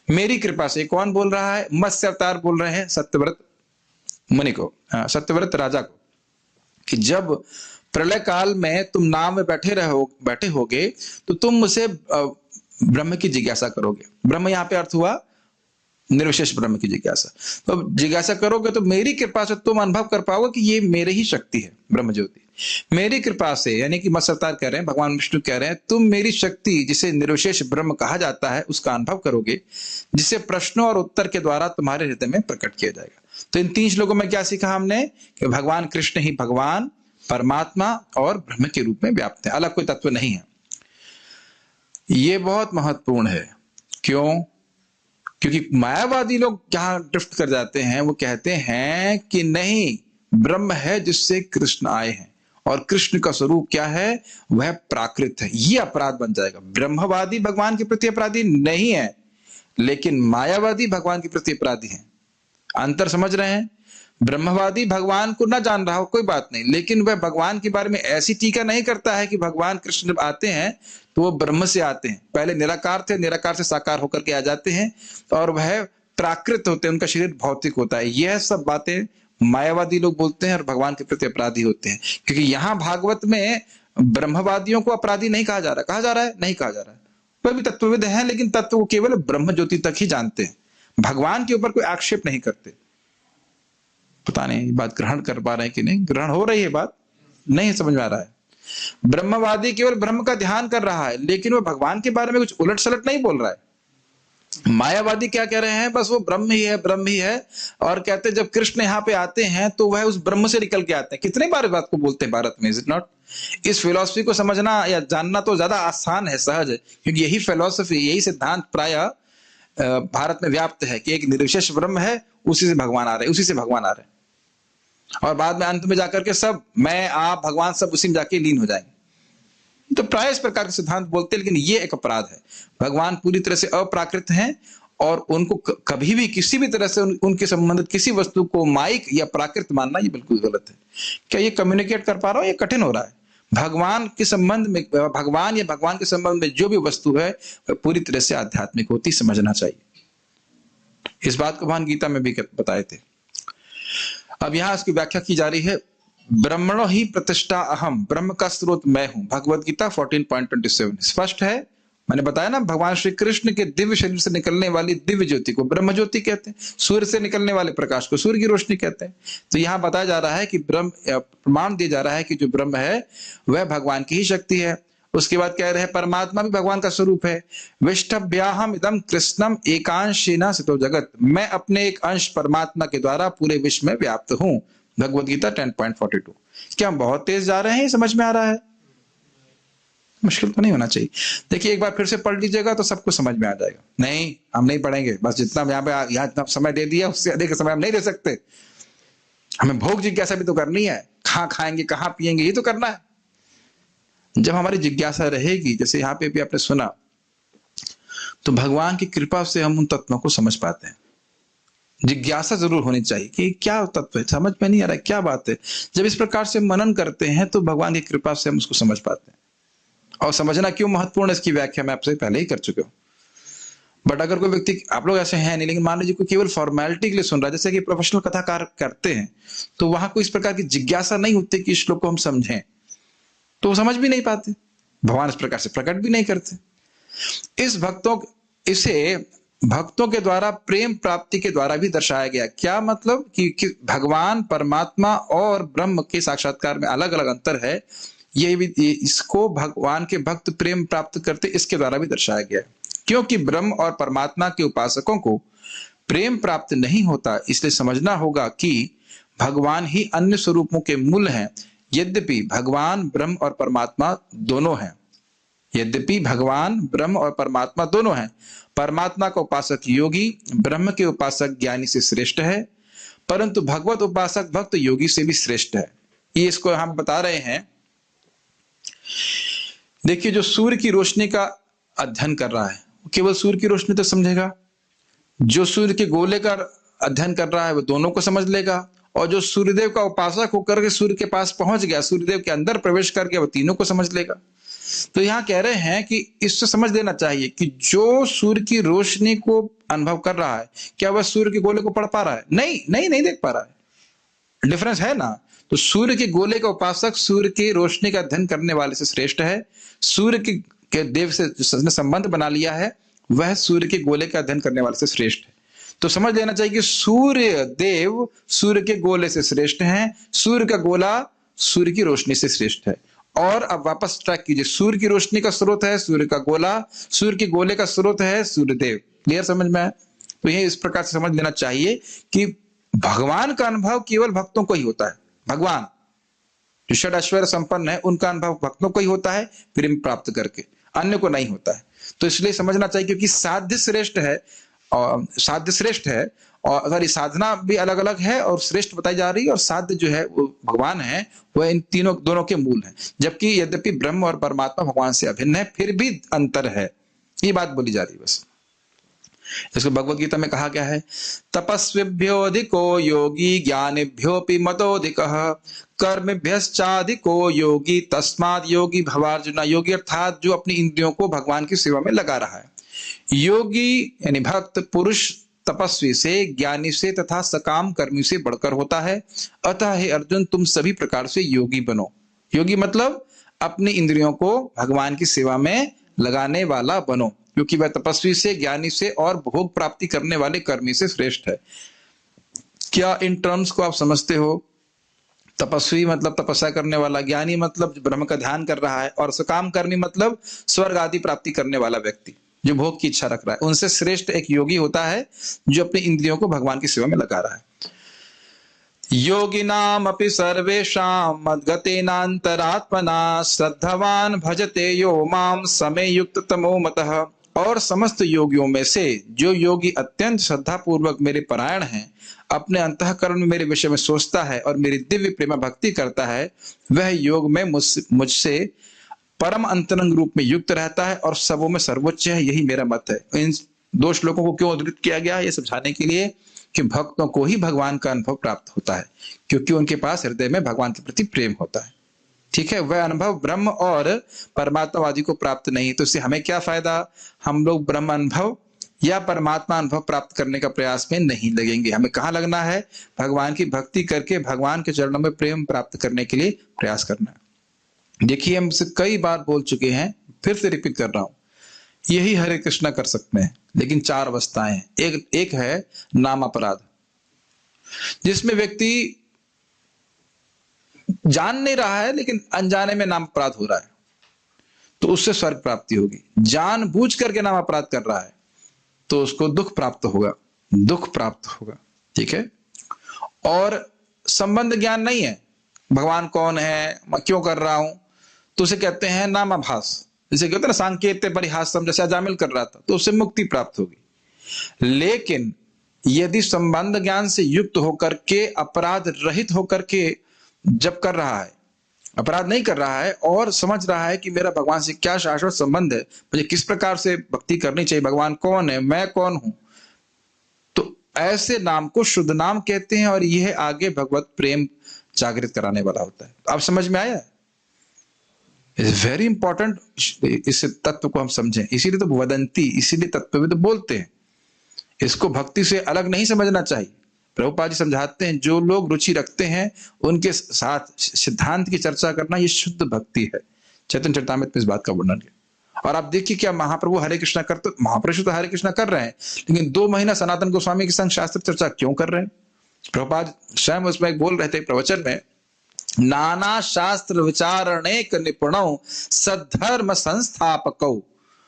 [SPEAKER 1] मेरी कृपा से कौन बोल रहा है? मत्स्य अवतार बोल रहे हैं सत्यव्रत मुनि को, सत्यव्रत राजा को, कि जब प्रलय काल में तुम नाव में बैठे होगे तो तुम मुझसे ब्रह्म की जिज्ञासा करोगे। ब्रह्म यहाँ पे अर्थ हुआ निर्विशेष ब्रह्म की जिज्ञासा। तो जिज्ञासा करोगे तो मेरी कृपा से तुम अनुभव कर पाओगे कि ये मेरी ही शक्ति है, ब्रह्म ज्योति। मेरी कृपा से यानी कि मत्स्य अवतार कह रहे हैं, भगवान विष्णु कह रहे हैं, तुम मेरी शक्ति जिसे निर्विशेष ब्रह्म कहा जाता है उसका अनुभव करोगे, जिसे प्रश्नों और उत्तर के द्वारा तुम्हारे हृदय में प्रकट किया जाएगा। तो इन 3 श्लोकों में क्या सीखा हमने कि भगवान कृष्ण ही भगवान परमात्मा और ब्रह्म के रूप में व्याप्त है, अलग कोई तत्व नहीं है। ये बहुत महत्वपूर्ण है। क्यों? क्योंकि मायावादी लोग जहां ड्रिफ्ट कर जाते हैं वो कहते हैं कि नहीं, ब्रह्म है जिससे कृष्ण आए हैं और कृष्ण का स्वरूप क्या है? वह प्राकृत है। ये अपराध बन जाएगा। ब्रह्मवादी भगवान के प्रति अपराधी नहीं है, लेकिन मायावादी भगवान के प्रति अपराधी हैं। अंतर समझ रहे हैं? ब्रह्मवादी भगवान को ना जान रहा हो कोई बात नहीं, लेकिन वह भगवान के बारे में ऐसी टीका नहीं करता है कि भगवान कृष्ण जब आते हैं तो वो ब्रह्म से आते हैं, पहले निराकार थे, निराकार से साकार होकर के आ जाते हैं, और वह प्राकृत होते हैं, उनका शरीर भौतिक होता है। यह सब बातें मायावादी लोग बोलते हैं और भगवान के प्रति अपराधी होते हैं, क्योंकि यहाँ भागवत में ब्रह्मवादियों को अपराधी नहीं कहा जा रहा। कहा जा रहा है? नहीं कहा जा रहा है। वह भी तत्वविद हैं, लेकिन तत्व को केवल ब्रह्म ज्योति तक ही जानते हैं, भगवान के ऊपर कोई आक्षेप नहीं करते। पता नहीं बात ग्रहण कर पा रहे हैं कि नहीं, ग्रहण हो रही है बात, नहीं समझ में आ रहा है। ब्रह्मवादी केवल ब्रह्म का ध्यान कर रहा है, लेकिन वो भगवान के बारे में कुछ उलट सलट नहीं बोल रहा है। मायावादी क्या कह रहे हैं? बस वो ब्रह्म ही है, ब्रह्म ही है, और कहते हैं जब कृष्ण यहाँ पे आते हैं तो वह उस ब्रह्म से निकल के आते हैं। कितने बार इस बात को बोलते हैं भारत में, इज इट नॉट? इस फिलॉसफी को समझना या जानना तो ज्यादा आसान है, सहज है, क्योंकि यही फिलॉसफी, यही सिद्धांत प्राय भारत में व्याप्त है कि एक निर्विशेष ब्रह्म है, उसी से भगवान आ रहे, उसी से भगवान आ रहे, और बाद में अंत में जाकर के सब मैं आप भगवान सब उसी में जाके लीन हो जाएंगे। तो प्राय इस प्रकार के सिद्धांत बोलते हैं, लेकिन ये एक अपराध है। भगवान पूरी तरह से अप्राकृत हैं, और उनको कभी भी किसी भी तरह से उनके संबंधित किसी वस्तु को माइक या प्राकृत मानना ये बिल्कुल गलत है। क्या ये कम्युनिकेट कर पा रहा हूं? ये कठिन हो रहा है। भगवान के संबंध में, भगवान या भगवान के संबंध में जो भी वस्तु है वह पूरी तरह से आध्यात्मिक होती, समझना चाहिए। इस बात को भगवान गीता में भी बताए थे। अब यहां इसकी व्याख्या की जा रही है, ब्रह्मणो ही प्रतिष्ठा अहम, ब्रह्म का स्रोत मैं हूं। भगवत गीता 14.27 स्पष्ट है। मैंने बताया ना, भगवान श्री कृष्ण के दिव्य शरीर से निकलने वाली दिव्य ज्योति को ब्रह्म ज्योति कहते हैं, सूर्य से निकलने वाले प्रकाश को सूर्य की रोशनी कहते हैं। तो यहाँ बताया जा रहा है कि ब्रह्म, प्रमाण दिया जा रहा है कि जो ब्रह्म है वह भगवान की ही शक्ति है। उसके बाद कह रहे हैं परमात्मा भी भगवान का स्वरूप है। विष्टभ्याहम इदम कृष्णम एकांशेन स्थितो जगत, मैं अपने एक अंश परमात्मा के द्वारा पूरे विश्व में व्याप्त हूं। भगवत गीता 10.42। क्या हम बहुत तेज जा रहे हैं? समझ में आ रहा है? मुश्किल तो नहीं होना चाहिए। देखिए एक बार फिर से पढ़ लीजिएगा तो सबको समझ में आ जाएगा। नहीं, हम नहीं पढ़ेंगे, बस जितना यहाँ इतना समय दे दिया उससे अधिक समय हम नहीं दे सकते। हमें भोग जिज्ञासा भी तो करनी है, कहाँ खाएंगे कहाँ पिएंगे ये तो करना है। जब हमारी जिज्ञासा रहेगी, जैसे यहाँ पे भी आपने सुना, तो भगवान की कृपा से हम उन तत्वों को समझ पाते हैं। जिज्ञासा जरूर होनी चाहिए कि क्या तत्व है, समझ में नहीं आ रहा है, क्या बात है। जब इस प्रकार से मनन करते हैं तो भगवान की कृपा से हम उसको समझ पाते हैं। और समझना क्यों महत्वपूर्ण है, इसकी व्याख्या मैं आपसे पहले ही कर चुका हूं। बट अगर कोई व्यक्ति, आप लोग ऐसे हैं नहीं, लेकिन मान लीजिए कोई केवल फॉर्मेलिटी के लिए सुन रहा है, जैसे कि प्रोफेशनल कथाकार करते हैं, तो वहां कोई इस प्रकार की जिज्ञासा नहीं होती कि श्लोक को हम समझें, तो वो समझ भी नहीं पाते, भगवान इस प्रकार से प्रकट भी नहीं करते। इसे भक्तों के द्वारा प्रेम प्राप्ति के द्वारा भी दर्शाया गया। क्या मतलब कि भगवान परमात्मा और ब्रह्म के साक्षात्कार में अलग अलग अंतर है, ये भी इसको भगवान के भक्त प्रेम प्राप्त करते इसके द्वारा भी दर्शाया गया है। क्योंकि ब्रह्म और परमात्मा के उपासकों को प्रेम प्राप्त नहीं होता, इसलिए समझना होगा कि भगवान ही अन्य स्वरूपों के मूल हैं। यद्यपि भगवान ब्रह्म और परमात्मा दोनों हैं, यद्यपि भगवान ब्रह्म और परमात्मा दोनों हैं। परमात्मा का उपासक योगी ब्रह्म के उपासक ज्ञानी से श्रेष्ठ है, परंतु भगवत उपासक भक्त योगी से भी श्रेष्ठ है। ये इसको हम बता रहे हैं। देखिए जो सूर्य की रोशनी का अध्ययन कर रहा है केवल सूर्य की रोशनी तो समझेगा, जो सूर्य के गोले का अध्ययन कर रहा है वो दोनों को समझ लेगा, और जो सूर्यदेव का उपासक होकर के सूर्य के पास पहुंच गया, सूर्यदेव के अंदर प्रवेश करके वो तीनों को समझ लेगा। तो यहां कह रहे हैं कि इससे समझ लेना चाहिए कि जो सूर्य की रोशनी को अनुभव कर रहा है, क्या वह सूर्य के गोले को पढ़ पा रहा है? नहीं देख पा रहा है। डिफरेंस है ना। तो सूर्य के गोले का उपासक सूर्य की रोशनी का अध्ययन करने वाले से श्रेष्ठ है। सूर्य के देव से जिसने संबंध बना लिया है वह सूर्य के गोले का अध्ययन करने वाले से श्रेष्ठ है। तो समझ लेना चाहिए कि सूर्य देव सूर्य के गोले से श्रेष्ठ हैं, सूर्य का गोला सूर्य की रोशनी से श्रेष्ठ है। और अब वापस ट्रैक कीजिए, सूर्य की रोशनी का स्रोत है सूर्य का गोला, सूर्य के गोले का स्रोत है सूर्यदेव। क्लियर समझ में आया? तो ये इस प्रकार से समझ लेना चाहिए कि भगवान का अनुभव केवल भक्तों को ही होता है। भगवान जो षड ऐश्वर्य संपन्न है उनका अनुभव भक्तों को ही होता है प्रेम प्राप्त करके, अन्य को नहीं होता है। तो इसलिए समझना चाहिए क्योंकि साध्य श्रेष्ठ है, और साध्य श्रेष्ठ है, और अगर ये साधना भी अलग अलग है और श्रेष्ठ बताई जा रही है, और साध्य जो है वो भगवान है, वह इन तीनों दोनों के मूल है। जबकि यद्यपि ब्रह्म और परमात्मा भगवान से अभिन्न है, फिर भी अंतर है, ये बात बोली जा रही है बस। इसको भगवत गीता में कहा क्या है? तपस्विभ्योऽधिको योगी ज्ञानिभ्योऽपि मतोऽधिकः कर्मभ्यश्चाधिको योगी तस्माद् योगी भवार्जुन। योगी अर्थात जो अपनी इंद्रियों को भगवान की सेवा में लगा रहा है। योगी यानी भक्त पुरुष तपस्वी से, ज्ञानी से तथा सकाम कर्मी से बढ़कर होता है। अतः हे अर्जुन, तुम सभी प्रकार से योगी बनो। योगी मतलब अपनी इंद्रियों को भगवान की सेवा में लगाने वाला बनो, क्योंकि वह तपस्वी से, ज्ञानी से और भोग प्राप्ति करने वाले कर्मी से श्रेष्ठ है। क्या इन टर्म्स को आप समझते हो? तपस्वी मतलब तपस्या करने वाला, ज्ञानी मतलब ब्रह्म का ध्यान कर रहा है, और सकाम कर्मी मतलब स्वर्ग आदि प्राप्ति करने वाला व्यक्ति जो भोग की इच्छा रख रहा है। उनसे श्रेष्ठ एक योगी होता है जो अपनी इंद्रियों को भगवान की सेवा में लगा रहा है। योगिनामपि सर्वेषां मद्गतेनान्तरात्मना श्रद्धावान भजते यो माम समे युक्त तमो मतः। और समस्त योगियों में से जो योगी अत्यंत श्रद्धा पूर्वक मेरे परायण हैं, अपने अंतःकरण में मेरे विषय में सोचता है और मेरी दिव्य प्रेम भक्ति करता है, वह योग में मुझसे परम अंतरंग रूप में युक्त रहता है और सबों में सर्वोच्च है। यही मेरा मत है। इन दो श्लोकों को क्यों उद्धृत किया गया? ये समझाने के लिए कि भक्तों को ही भगवान का अनुभव प्राप्त होता है, क्योंकि उनके पास हृदय में भगवान के प्रति प्रेम होता है। ठीक है, वह अनुभव ब्रह्म और परमात्मावादी को प्राप्त नहीं। तो इससे हमें क्या फायदा? हम लोग ब्रह्म अनुभव या परमात्मा अनुभव प्राप्त करने का प्रयास में नहीं लगेंगे। हमें कहाँ लगना है? भगवान की भक्ति करके भगवान के चरणों में प्रेम प्राप्त करने के लिए प्रयास करना है। देखिए, हम इसे कई बार बोल चुके हैं, फिर से रिपीट कर रहा हूं। यही हरे कृष्णा कर सकते हैं, लेकिन चार अवस्थाएं हैं। एक है नाम अपराध, जिसमें व्यक्ति जान नहीं रहा है लेकिन अनजाने में नाम अपराध हो रहा है, तो उससे स्वर्ग प्राप्ति होगी। जानबूझ करके नाम अपराध कर रहा है तो उसको दुख प्राप्त होगा, दुख प्राप्त होगा। ठीक है। और संबंध ज्ञान नहीं है, भगवान कौन है, मैं क्यों कर रहा हूं, तो उसे कहते हैं नामाभास। जैसे कहते हैं ना, सांकेत्य परिहासम, जैसे अजामिल कर रहा था, तो उससे मुक्ति प्राप्त होगी। लेकिन यदि संबंध ज्ञान से युक्त होकर के, अपराध रहित होकर के जब कर रहा है, अपराध नहीं कर रहा है और समझ रहा है कि मेरा भगवान से क्या शाश्वत संबंध है, मुझे किस प्रकार से भक्ति करनी चाहिए, भगवान कौन है, मैं कौन हूं, तो ऐसे नाम को शुद्ध नाम कहते हैं। और यह आगे भगवत प्रेम जागृत कराने वाला होता है। आप समझ में आया? इट्स वेरी इंपॉर्टेंट, इस तत्व को हम समझें। इसीलिए तो वदंती, इसीलिए तत्व तो बोलते हैं। इसको भक्ति से अलग नहीं समझना चाहिए। प्रभुपाद जी समझाते हैं, जो लोग रुचि रखते हैं उनके साथ सिद्धांत की चर्चा करना ये शुद्ध भक्ति है। चैतन्य चरितामृत में इस बात का वर्णन है। और आप देखिए, क्या महाप्रभु हरे कृष्णा करते, महापुरुष तो हरे कृष्णा कर रहे हैं, लेकिन 2 महीना सनातन गोस्वामी के संग शास्त्र चर्चा क्यों कर रहे हैं? प्रभुपाद स्वयं उसमें बोल रहे थे प्रवचन में, नाना शास्त्र विचारणेक निपुणौ सद्धर्म संस्थापकौ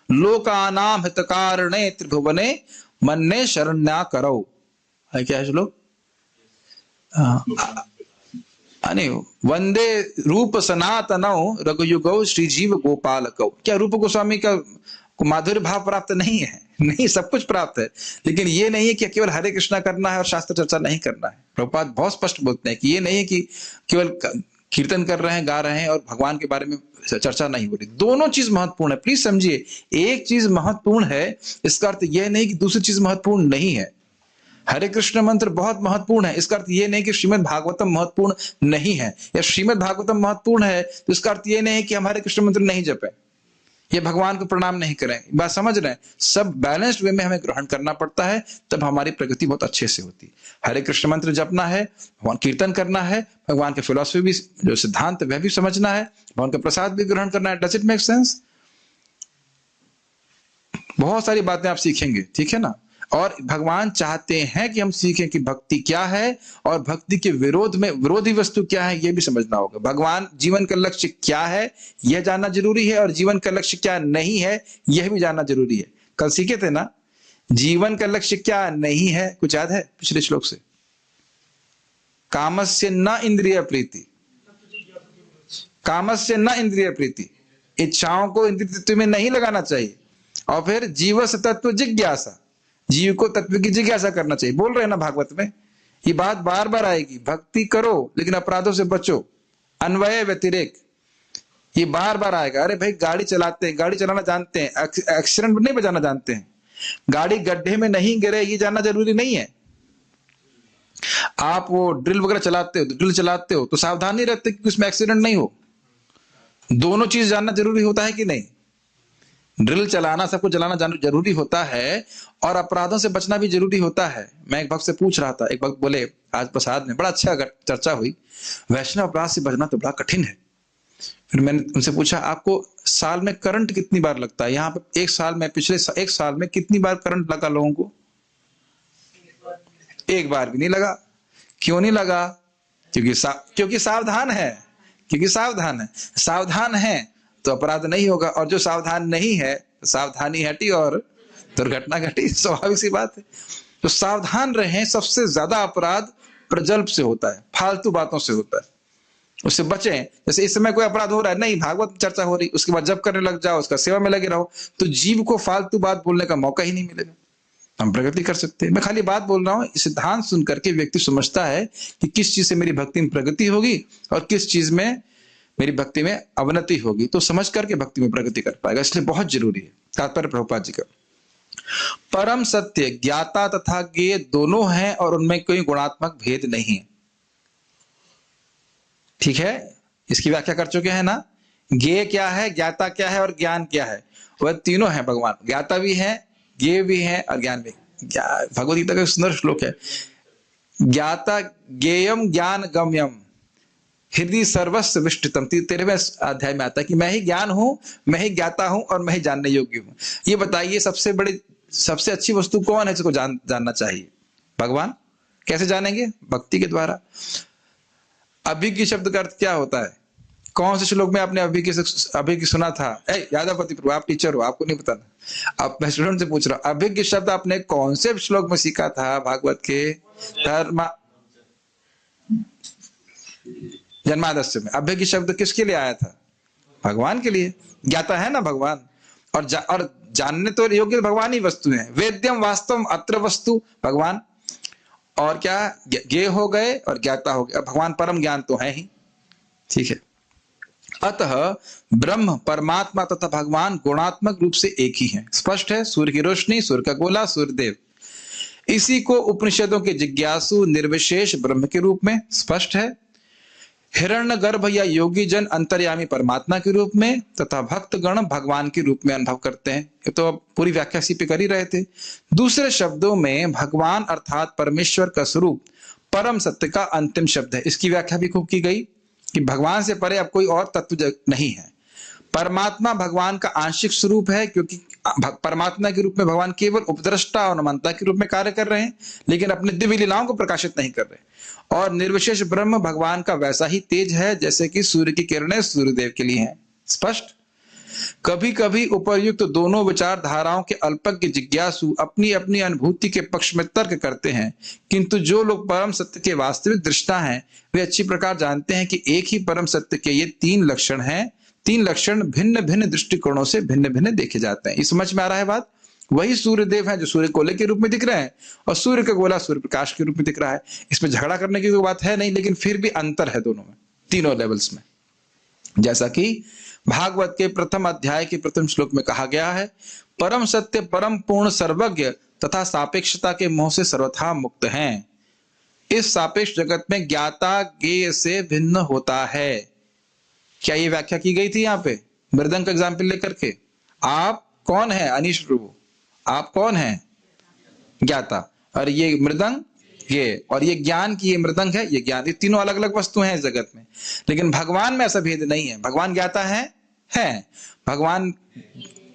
[SPEAKER 1] लोकानाम हितकारणे त्रिभुवने मन्ने शरण्या करौ। है क्या है श्लोक? वंदे रूप सनातनौ रघुयुगौ श्रीजीव गोपालकौ। क्या रूप गोस्वामी का माधुर्य भाव प्राप्त नहीं है? नहीं, सब कुछ प्राप्त है, लेकिन ये नहीं है कि केवल हरे कृष्णा करना है और शास्त्र चर्चा नहीं करना है। प्रभुपाद बहुत स्पष्ट बोलते हैं कि ये नहीं है कि केवल कीर्तन कर रहे हैं, गा रहे हैं और भगवान के बारे में चर्चा नहीं हो रही। दोनों चीज महत्वपूर्ण है। प्लीज समझिए, एक चीज महत्वपूर्ण है, इसका अर्थ यह नहीं कि दूसरी चीज महत्वपूर्ण नहीं है। हरे कृष्ण मंत्र बहुत महत्वपूर्ण है, इसका अर्थ यह नहीं कि श्रीमद् भागवतम महत्वपूर्ण नहीं है, या श्रीमद् भागवतम महत्वपूर्ण है तो इसका अर्थ यह नहीं है कि हम हरे कृष्ण मंत्र नहीं जपें, ये भगवान को प्रणाम नहीं करें। बात समझ रहे हैं? सब बैलेंस्ड वे में हमें ग्रहण करना पड़ता है, तब हमारी प्रगति बहुत अच्छे से होती है। हरे कृष्ण मंत्र जपना है, भगवान कीर्तन करना है, भगवान के फिलॉसफी भी, जो सिद्धांत वह भी समझना है, भगवान का प्रसाद भी ग्रहण करना है। Does it make sense? बहुत सारी बातें आप सीखेंगे, ठीक है ना। और भगवान चाहते हैं कि हम सीखें कि भक्ति क्या है और भक्ति के विरोध में विरोधी वस्तु क्या है, यह भी समझना होगा। भगवान जीवन का लक्ष्य क्या है यह जानना जरूरी है, और जीवन का लक्ष्य क्या नहीं है यह भी जानना जरूरी है। कल सीखे थे ना, जीवन का लक्ष्य क्या नहीं है, कुछ याद है पिछले श्लोक से? कामस्य न इंद्रिय प्रीति, कामस्य न इंद्रिय प्रीति, इच्छाओं को इंद्रिय में नहीं लगाना चाहिए। और फिर जीवस तत्व जिज्ञासा, जीव को तत्व की जिज्ञासा करना चाहिए। बोल रहे हैं ना भागवत में, ये बात बार बार आएगी। भक्ति करो लेकिन अपराधों से बचो, अन्वय व्यतिरेक, ये बार बार आएगा। अरे भाई, गाड़ी चलाते हैं, गाड़ी चलाना जानते हैं, एक्सीडेंट नहीं बजाना जानते हैं, गाड़ी गड्ढे में नहीं गिरे ये जानना जरूरी नहीं है। आप वो ड्रिल वगैरह चलाते हो तो सावधानी रहते कि उसमें एक्सीडेंट नहीं हो। दोनों चीज जानना जरूरी होता है कि नहीं? ड्रिल चलाना, सबको चलाना जरूरी होता है और अपराधों से बचना भी जरूरी होता है। मैं एक भक्त से पूछ रहा था, एक भक्त बोले आज प्रसाद में बड़ा अच्छा चर्चा हुई, वैष्णव अपराध से बचना तो बड़ा कठिन है। फिर मैंने उनसे पूछा आपको साल में करंट कितनी बार लगता है? यहाँ पे पिछले एक साल में कितनी बार करंट लगा लोगों को? एक बार भी नहीं लगा। क्यों नहीं लगा? क्योंकि सावधान है। सावधान है तो अपराध नहीं होगा, और जो सावधान नहीं है सावधानी हटी और दुर्घटना घटी। स्वाभाविक सी बात है। तो सावधान रहें। सबसे ज्यादा अपराध प्रजल्प से होता है, फालतू बातों से होता है, उससे बचें। जैसे इस समय कोई अपराध हो रहा है, नहीं भागवत चर्चा हो रही, उसके बाद जप करने लग जाओ, उसका सेवा में लगे रहो, तो जीव को फालतू बात बोलने का मौका ही नहीं मिलेगा। हम प्रगति कर सकते हैं। मैं खाली बात बोल रहा हूं, सिद्धांत सुन करके व्यक्ति समझता है कि किस चीज से मेरी भक्ति में प्रगति होगी और किस चीज में मेरी भक्ति में अवनति होगी, तो समझ करके भक्ति में प्रगति कर पाएगा। इसलिए बहुत जरूरी है। तात्पर्य प्रभुपाद जी का, परम सत्य ज्ञाता तथा ज्ञेय दोनों हैं और उनमें कोई गुणात्मक भेद नहीं है। ठीक है, इसकी व्याख्या कर चुके हैं ना। ज्ञेय क्या है, ज्ञाता क्या है और ज्ञान क्या है? वह तीनों है भगवान। ज्ञाता भी है, ज्ञेय भी है और ज्ञान भी। भगवद गीता का सुंदर श्लोक है, ज्ञाता ज्ञेयम ज्ञान गम्यम हृदय सर्वस्व विष्टितम। 13वें अध्याय में आता है कि मैं ही ज्ञान हूं, मैं ही ज्ञाता हूं और मैं ही जानने योग्य हूं। ये बताइए सबसे अच्छी वस्तु कौन है जिसको जानना चाहिए? भगवान। कैसे जानेंगे? भक्ति के द्वारा। अभिज्ञ शब्द का अर्थ क्या होता है? कौन से श्लोक में आपने अभिज्ञ सुना था? यादवपति प्रभु, आप टीचर हो, आपको नहीं बताना। अब मैं स्टूडेंट से पूछ रहा हूं, अभिज्ञ शब्द आपने कौन से श्लोक में सीखा था? भागवत के जन्मादस्य में। अभिज्ञ शब्द किसके लिए आया था? भगवान के लिए। ज्ञाता है ना भगवान, और जानने तो योग्य भगवान ही वस्तु है। वेद्यम वास्तवम अत्र वस्तु भगवान, और क्या ज्ञेय हो गए और ज्ञाता हो गया। भगवान परम ज्ञान तो है ही। ठीक है, अतः ब्रह्म परमात्मा तथा भगवान गुणात्मक रूप से एक ही है। स्पष्ट है। सूर्य की रोशनी, सूर्य का गोला, सूर्यदेव। इसी को उपनिषदों के जिज्ञासु निर्विशेष ब्रह्म के रूप में स्पष्ट है। हिरण्यगर्भ या योगी जन अंतर्यामी परमात्मा के रूप में तथा भक्तगण भगवान के रूप में अनुभव करते हैं। ये तो पूरी व्याख्या इसी पे कर ही रहे थे। दूसरे शब्दों में भगवान अर्थात परमेश्वर का स्वरूप परम सत्य का अंतिम शब्द है। इसकी व्याख्या भी खूब की गई कि भगवान से परे अब कोई और तत्व नहीं है। परमात्मा भगवान का आंशिक स्वरूप है, क्योंकि परमात्मा के रूप में भगवान केवल उपद्रष्टा और अनंता के रूप में कार्य कर रहे हैं, लेकिन अपने दिव्य लीलाओं को प्रकाशित नहीं कर रहे। और निर्विशेष ब्रह्म भगवान का वैसा ही तेज है जैसे कि सूर्य की किरणें सूर्यदेव के लिए हैं। स्पष्ट। कभी कभी उपर्युक्त तो दोनों विचारधाराओं के अल्पज्ञ जिज्ञासु अपनी अपनी अनुभूति के पक्ष में तर्क करते हैं, किंतु जो लोग परम सत्य के वास्तविक दृष्टा हैं वे अच्छी प्रकार जानते हैं कि एक ही परम सत्य के ये तीन लक्षण हैं। तीन लक्षण भिन्न भिन्न दृष्टिकोणों से भिन्न भिन्न देखे जाते हैं। इस समझ में आ रहा है बात? वही सूर्यदेव है जो सूर्य कोले के रूप में दिख रहे हैं, और सूर्य का गोला सूर्य प्रकाश के रूप में दिख रहा है। इसमें झगड़ा करने की कोई बात है नहीं, लेकिन फिर भी अंतर है दोनों में, तीनों लेवल्स में। जैसा कि भागवत के प्रथम अध्याय के प्रथम श्लोक में कहा गया है, परम सत्य परम पूर्ण सर्वज्ञ तथा सापेक्षता के मोह से सर्वथा मुक्त हैं। इस सापेक्ष जगत में ज्ञाता ज्ञेय से भिन्न होता है। क्या ये व्याख्या की गई थी? यहाँ पे मृदंग का एग्जाम्पल लेकर के, आप कौन है? अनीश प्रभु, आप कौन है? ज्ञाता। और ये मृदंग ये, और ये ज्ञान की ये मृदंग है, ये ज्ञान। ये तीनों अलग अलग वस्तु हैं इस जगत में, लेकिन भगवान में ऐसा भेद नहीं है। भगवान ज्ञाता है भगवान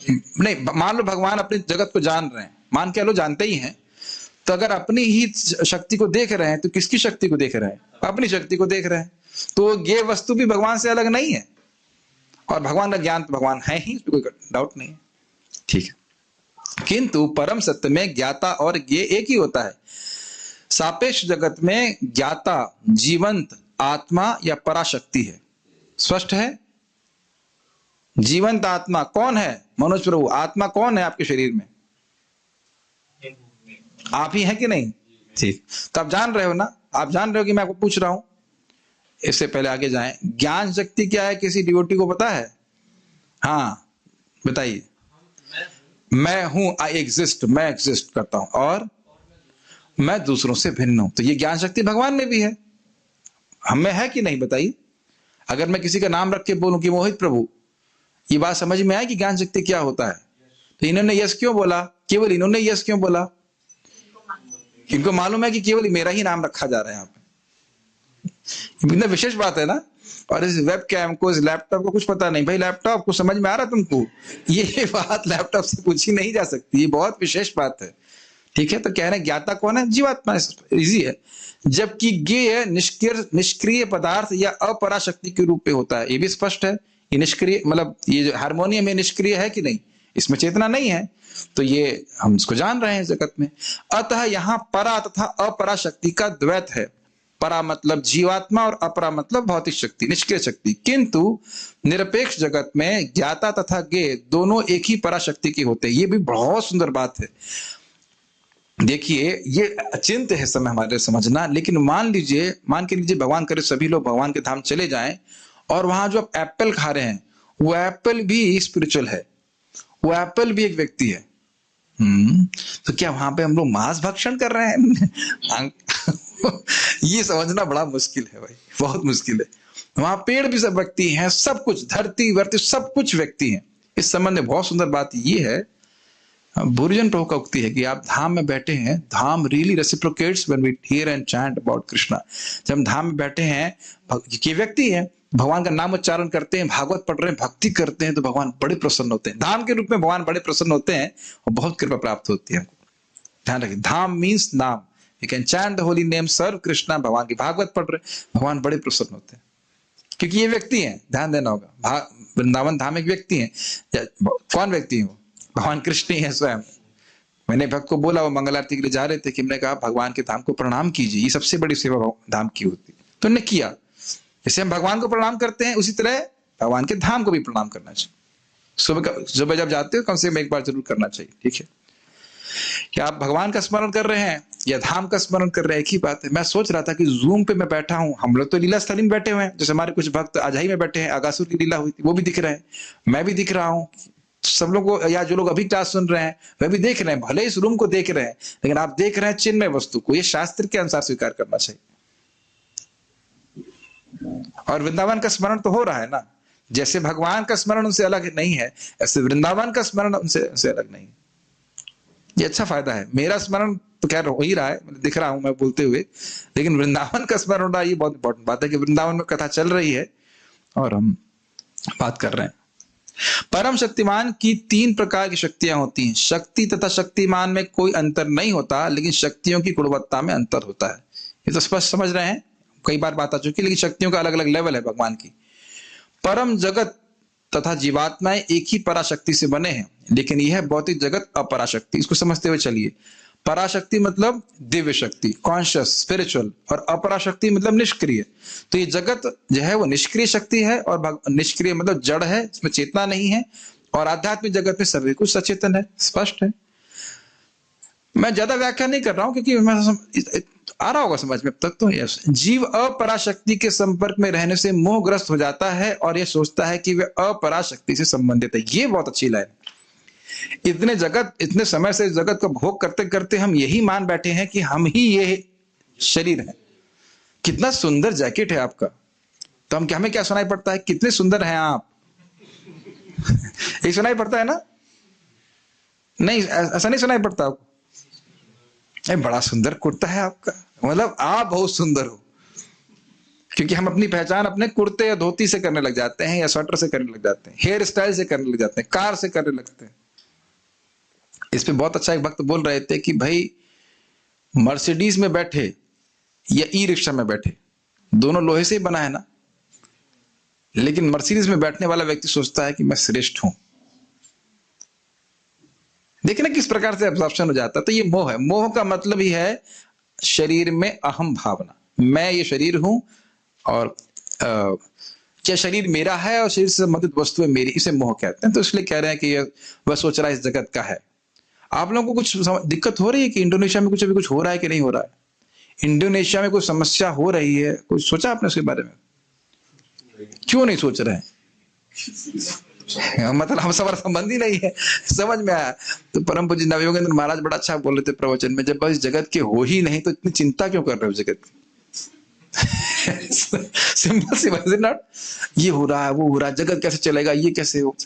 [SPEAKER 1] नहीं। मान लो भगवान अपने जगत को जान रहे हैं, मान के लो जानते ही हैं, तो अगर अपनी ही शक्ति को देख रहे हैं तो किसकी शक्ति को देख रहे हैं? अपनी शक्ति को देख रहे हैं। तो ये वस्तु भी भगवान से अलग नहीं है, और भगवान का ज्ञान तो भगवान है ही, कोई डाउट नहीं है। ठीक है, किंतु परम सत्य में ज्ञाता और ज्ञेय एक ही होता है। सापेक्ष जगत में ज्ञाता जीवंत आत्मा या पराशक्ति है। स्पष्ट है। जीवंत आत्मा कौन है? मनोज प्रभु, आत्मा कौन है आपके शरीर में? आप ही हैं कि नहीं? ठीक, तो आप जान रहे हो ना, आप जान रहे हो कि मैं आपको पूछ रहा हूं। इससे पहले आगे जाएं, ज्ञान शक्ति क्या है किसी डिवोटी को पता है? हाँ बताइए। मैं हूं, आई एग्जिस्ट, मैं एग्जिस्ट करता हूं, और मैं दूसरों से भिन्न हूं। तो ये ज्ञान शक्ति भगवान में भी है, हमें है कि नहीं बताइए? अगर मैं किसी का नाम रख के बोलूं कि मोहित प्रभु, ये बात समझ में आए कि ज्ञान शक्ति क्या होता है? तो इन्होंने यस क्यों बोला? केवल इन्होंने यस क्यों बोला? इनको मालूम है कि केवल मेरा ही नाम रखा जा रहा है यहाँ पे। इतना विशेष बात है ना। और इस वेब कैम को, इस लैपटॉप को कुछ पता नहीं। भाई लैपटॉप को समझ में आ रहा तुमको? ये बात लैपटॉप से पूछी नहीं जा सकती, ये बहुत विशेष बात है। ठीक है, तो कह रहे हैं ज्ञाता कौन है? जीवात्मा। इजी है। जबकि ज्ञेय निष्क्रिय पदार्थ या अपराशक्ति के रूप में होता है, ये भी स्पष्ट है। ये निष्क्रिय मतलब ये जो हारमोनियम है, निष्क्रिय है कि नहीं? इसमें चेतना नहीं है, तो ये हम इसको जान रहे हैं जगत में। अतः यहाँ परा तथा अपरा शक्ति का द्वैत है। परा मतलब जीवात्मा और अपरा मतलब भौतिक शक्ति, निष्क्रिय शक्ति। किंतु निरपेक्ष जगत में ज्ञाता तथा ज्ञेय दोनों एक ही पराशक्ति के होते हैं। ये भी बहुत सुंदर बात है। देखिए, ये अचिंत्य है समय हमारे समझना, लेकिन मान के लीजिए भगवान करे सभी लोग भगवान के धाम चले जाएं, और वहां जो आप एप्पल खा रहे हैं, वो एप्पल भी स्पिरिचुअल है, वो एप्पल भी एक व्यक्ति है। तो क्या वहां पे हम लोग मांस भक्षण कर रहे हैं? ये समझना बड़ा मुश्किल है भाई, बहुत मुश्किल है। वहां पेड़ भी सब व्यक्ति हैं, सब कुछ, धरती वर्ती सब कुछ व्यक्ति हैं। इस संबंध में बहुत सुंदर बात ये है, बुर्जन प्रभु का उक्ति है कि आप धाम में बैठे हैं, dham really reciprocates when we hear and chant about Krishna. जब हम धाम में बैठे हैं, ये व्यक्ति है, भगवान का नाम उच्चारण करते हैं, भागवत पढ़ रहे हैं, भक्ति करते हैं, तो भगवान बड़े प्रसन्न होते हैं। धाम के रूप में भगवान बड़े प्रसन्न होते हैं और बहुत कृपा प्राप्त होती है हमको। ध्यान रखिए, dham means naam. You can chant the holy name, सर्व कृष्णा, भगवान की भागवत पढ़ रहे, भगवान बड़े प्रसन्न होते हैं, क्योंकि ये व्यक्ति हैं। ध्यान देना होगा, वृंदावन धाम एक व्यक्ति है। कौन व्यक्ति है वो? भगवान कृष्ण ही है स्वयं। मैंने भक्त को बोला, वो मंगल आरती के लिए जा रहे थे, कि हमने कहा भगवान के धाम को प्रणाम कीजिए, ये सबसे बड़ी सेवा धाम की होती। तो उन्होंने किया। जैसे हम भगवान को प्रणाम करते हैं, उसी तरह भगवान के धाम को भी प्रणाम करना चाहिए। सुबह जब जाते हो, कम से कम एक बार जरूर करना चाहिए। ठीक है, क्या आप भगवान का स्मरण कर रहे हैं या धाम का स्मरण कर रहे हैं? एक ही बात है। मैं सोच रहा था कि जूम पे मैं बैठा हूं, हम लोग तो लीला स्थली में बैठे हुए हैं, जैसे हमारे कुछ भक्त अजाई में बैठे हैं, अगासुर की लीला हुई थी, वो भी दिख रहे हैं, मैं भी दिख रहा हूँ, सब लोग को, या जो लोग अभी क्लास सुन रहे हैं वह भी देख रहे हैं। भले इस रूम को देख रहे हैं, लेकिन आप देख रहे हैं चिन्मय वस्तु को। ये शास्त्र के अनुसार स्वीकार करना चाहिए। और वृंदावन का स्मरण तो हो रहा है ना। जैसे भगवान का स्मरण उनसे अलग नहीं है, ऐसे वृंदावन का स्मरण उनसे अलग नहीं है। ये अच्छा फायदा है। मेरा स्मरण तो खैर हो ही रहा है, मैं दिख रहा हूं मैं बोलते हुए, लेकिन वृंदावन का स्मरण होना ये बहुत इंपॉर्टेंट बात है कि वृंदावन में कथा चल रही है और हम बात कर रहे हैं। परम शक्तिमान की 3 प्रकार की शक्तियां होती हैं। शक्ति तथा शक्तिमान में कोई अंतर नहीं होता, लेकिन शक्तियों की गुणवत्ता में अंतर होता है। ये तो स्पष्ट समझ रहे हैं, कई बार बात आ चुकी है, लेकिन शक्तियों का अलग अलग लेवल है भगवान की। परम जगत तथा जीवात्माएं एक ही पराशक्ति से बने हैं, लेकिन यह भौतिक जगत अपराशक्ति। इसको समझते हुए चलिए। पराशक्ति मतलब दिव्य शक्ति, कॉन्शियस, स्पिरिचुअल, और अपराशक्ति मतलब निष्क्रिय। तो ये जगत जो है वो निष्क्रिय शक्ति है, और निष्क्रिय मतलब जड़ है, इसमें चेतना नहीं है। और आध्यात्मिक जगत में सभी कुछ सचेतन है। स्पष्ट है। मैं ज्यादा व्याख्या नहीं कर रहा हूं, क्योंकि मैं आ रहा होगा समझ में अब तक। तो यस, जीव अपराशक्ति के संपर्क में रहने से मोहग्रस्त हो जाता है और यह सोचता है कि वह अपराशक्ति से संबंधित है। ये बहुत अच्छी लाइन। इतने समय से जगत को भोग करते करते हम यही मान बैठे हैं कि हम ही ये शरीर है। कितना सुंदर जैकेट है आपका, तो हमें क्या सुनाई पड़ता है? कितने सुंदर हैं आप। ये सुनाई पड़ता है ना? नहीं, ऐसा नहीं सुनाई पड़ता आपको? बड़ा सुंदर कुर्ता है आपका, मतलब आप बहुत सुंदर हो। क्योंकि हम अपनी पहचान अपने कुर्ते या धोती से करने लग जाते हैं, या स्वेटर से करने लग जाते हैं, हेयर स्टाइल से करने लग जाते हैं, कार से करने लगते हैं। इस पे बहुत अच्छा एक भक्त बोल रहे थे कि भाई मर्सिडीज में बैठे या ई रिक्शा में बैठे, दोनों लोहे से ही बना है ना, लेकिन मर्सिडीज में बैठने वाला व्यक्ति सोचता है कि मैं श्रेष्ठ हूं। देखना किस प्रकार से एब्जॉर्प्शन हो जाता है। तो ये मोह है। मोह का मतलब ही है शरीर में अहम भावना, मैं ये शरीर हूं, और क्या शरीर मेरा है और शरीर से संबंधित वस्तुएं मेरी, इसे मोह कहते हैं। तो इसलिए कह रहे हैं कि वह सोच रहा है इस जगत का है। आप लोगों को कुछ दिक्कत हो रही है कि इंडोनेशिया में अभी कुछ हो रहा है कि नहीं हो रहा है? इंडोनेशिया में कोई समस्या हो रही है, कुछ सोचा आपने उसके बारे में? क्यों नहीं सोच रहे हैं? मतलब हम हमारा संबंध ही नहीं है। समझ में आया? तो परम पूज्य नवयोगेंद्र महाराज बड़ा अच्छा बोल रहे थे प्रवचन में, जब बस जगत के हो ही नहीं तो इतनी चिंता क्यों कर रहे हो जगत की? सिंपल सी बात है नॉट, ये हो रहा है वो हो रहा है, जगत कैसे चलेगा, ये कैसे हो।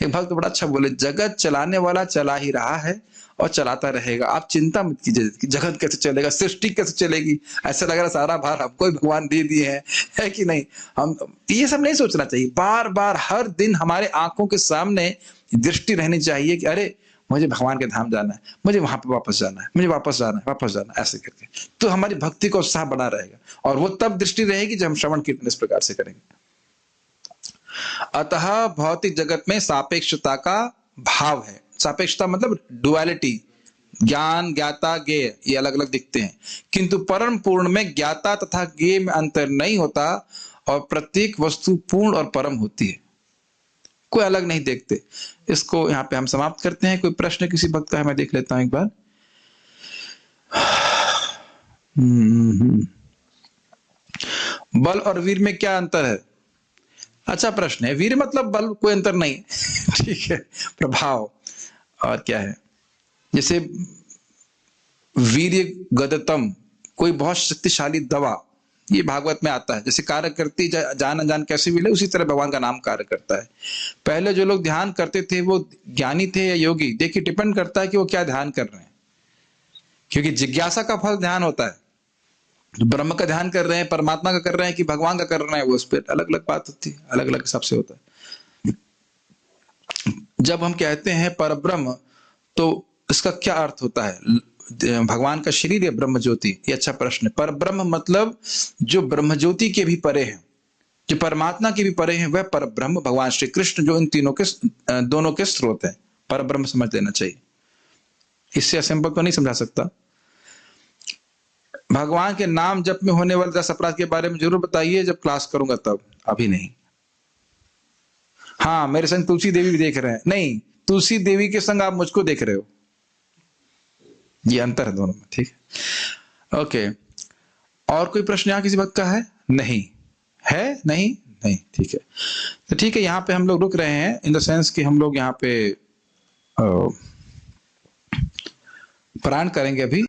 [SPEAKER 1] एक भक्त बड़ा अच्छा बोले, जगत चलाने वाला चला ही रहा है और चलाता रहेगा, आप चिंता मत कीजिए कि जगत कैसे चलेगा, सृष्टि कैसे चलेगी। ऐसा लग रहा सारा भार हमको ही भगवान दे दिए हैं, है कि नहीं? हम ये सब नहीं सोचना चाहिए। बार बार हर दिन हमारे आंखों के सामने दृष्टि रहनी चाहिए कि अरे मुझे भगवान के धाम जाना है, मुझे वहां पर वापस जाना है, मुझे वापस जाना है, वापस जाना है, ऐसे करके तो हमारी भक्ति का उत्साह बना रहेगा। और वो तब दृष्टि रहेगी जब हम श्रवण कीर्तन इस प्रकार से करेंगे। अतः भौतिक जगत में सापेक्षता का भाव है। सापेक्षता मतलब डुअलिटी, ज्ञान ज्ञाता ज्ञेय ये अलग अलग दिखते हैं, किंतु परम पूर्ण में ज्ञाता तथा ज्ञेय में अंतर नहीं होता और प्रत्येक वस्तु पूर्ण और परम होती है, कोई अलग नहीं देखते। इसको यहाँ पे हम समाप्त करते हैं। कोई प्रश्न किसी भक्त का है? मैं देख लेता हूं एक बार। बल और वीर में क्या अंतर है? अच्छा प्रश्न है। वीर मतलब बल, कोई अंतर नहीं। ठीक है, प्रभाव और क्या है, जैसे वीर्य गदतम, कोई बहुत शक्तिशाली दवा, ये भागवत में आता है। जैसे कार्य करती जान अनजान कैसे मिले, उसी तरह भगवान का नाम कार्य करता है। पहले जो लोग ध्यान करते थे वो ज्ञानी थे या योगी, देखिए डिपेंड करता है कि वो क्या ध्यान कर रहे हैं, क्योंकि जिज्ञासा का फल ध्यान होता है। ब्रह्म का ध्यान कर रहे हैं, परमात्मा का कर रहे हैं कि भगवान का कर रहे हैं, वो उस पर अलग अलग बात होती है, अलग अलग हिसाब से होता है। जब हम कहते हैं परब्रह्म तो इसका क्या अर्थ होता है? भगवान का शरीर या ब्रह्म ज्योति? ये अच्छा प्रश्न है। परब्रह्म मतलब जो ब्रह्म ज्योति के भी परे है, जो परमात्मा के भी परे हैं, वह परब्रह्म भगवान श्री कृष्ण, जो इन तीनों के दोनों के स्रोत है। परब्रह्म समझ लेना चाहिए, इससे असिंपल तो नहीं समझा सकता। भगवान के नाम जप में होने वाले 10 अपराध के बारे में जरूर बताइए, जब क्लास करूंगा तब, अभी नहीं। हाँ, मेरे संग तुलसी देवी भी देख रहे हैं। नहीं, तुलसी देवी के संग आप मुझको देख रहे हो, ये अंतर है दोनों में। ठीक है, ओके। और कोई प्रश्न यहाँ किसी भक्त का है? नहीं है? नहीं नहीं, ठीक है। तो ठीक है, यहाँ पे हम लोग रुक रहे हैं, इन द सेंस कि हम लोग यहाँ पे पारायण करेंगे अभी।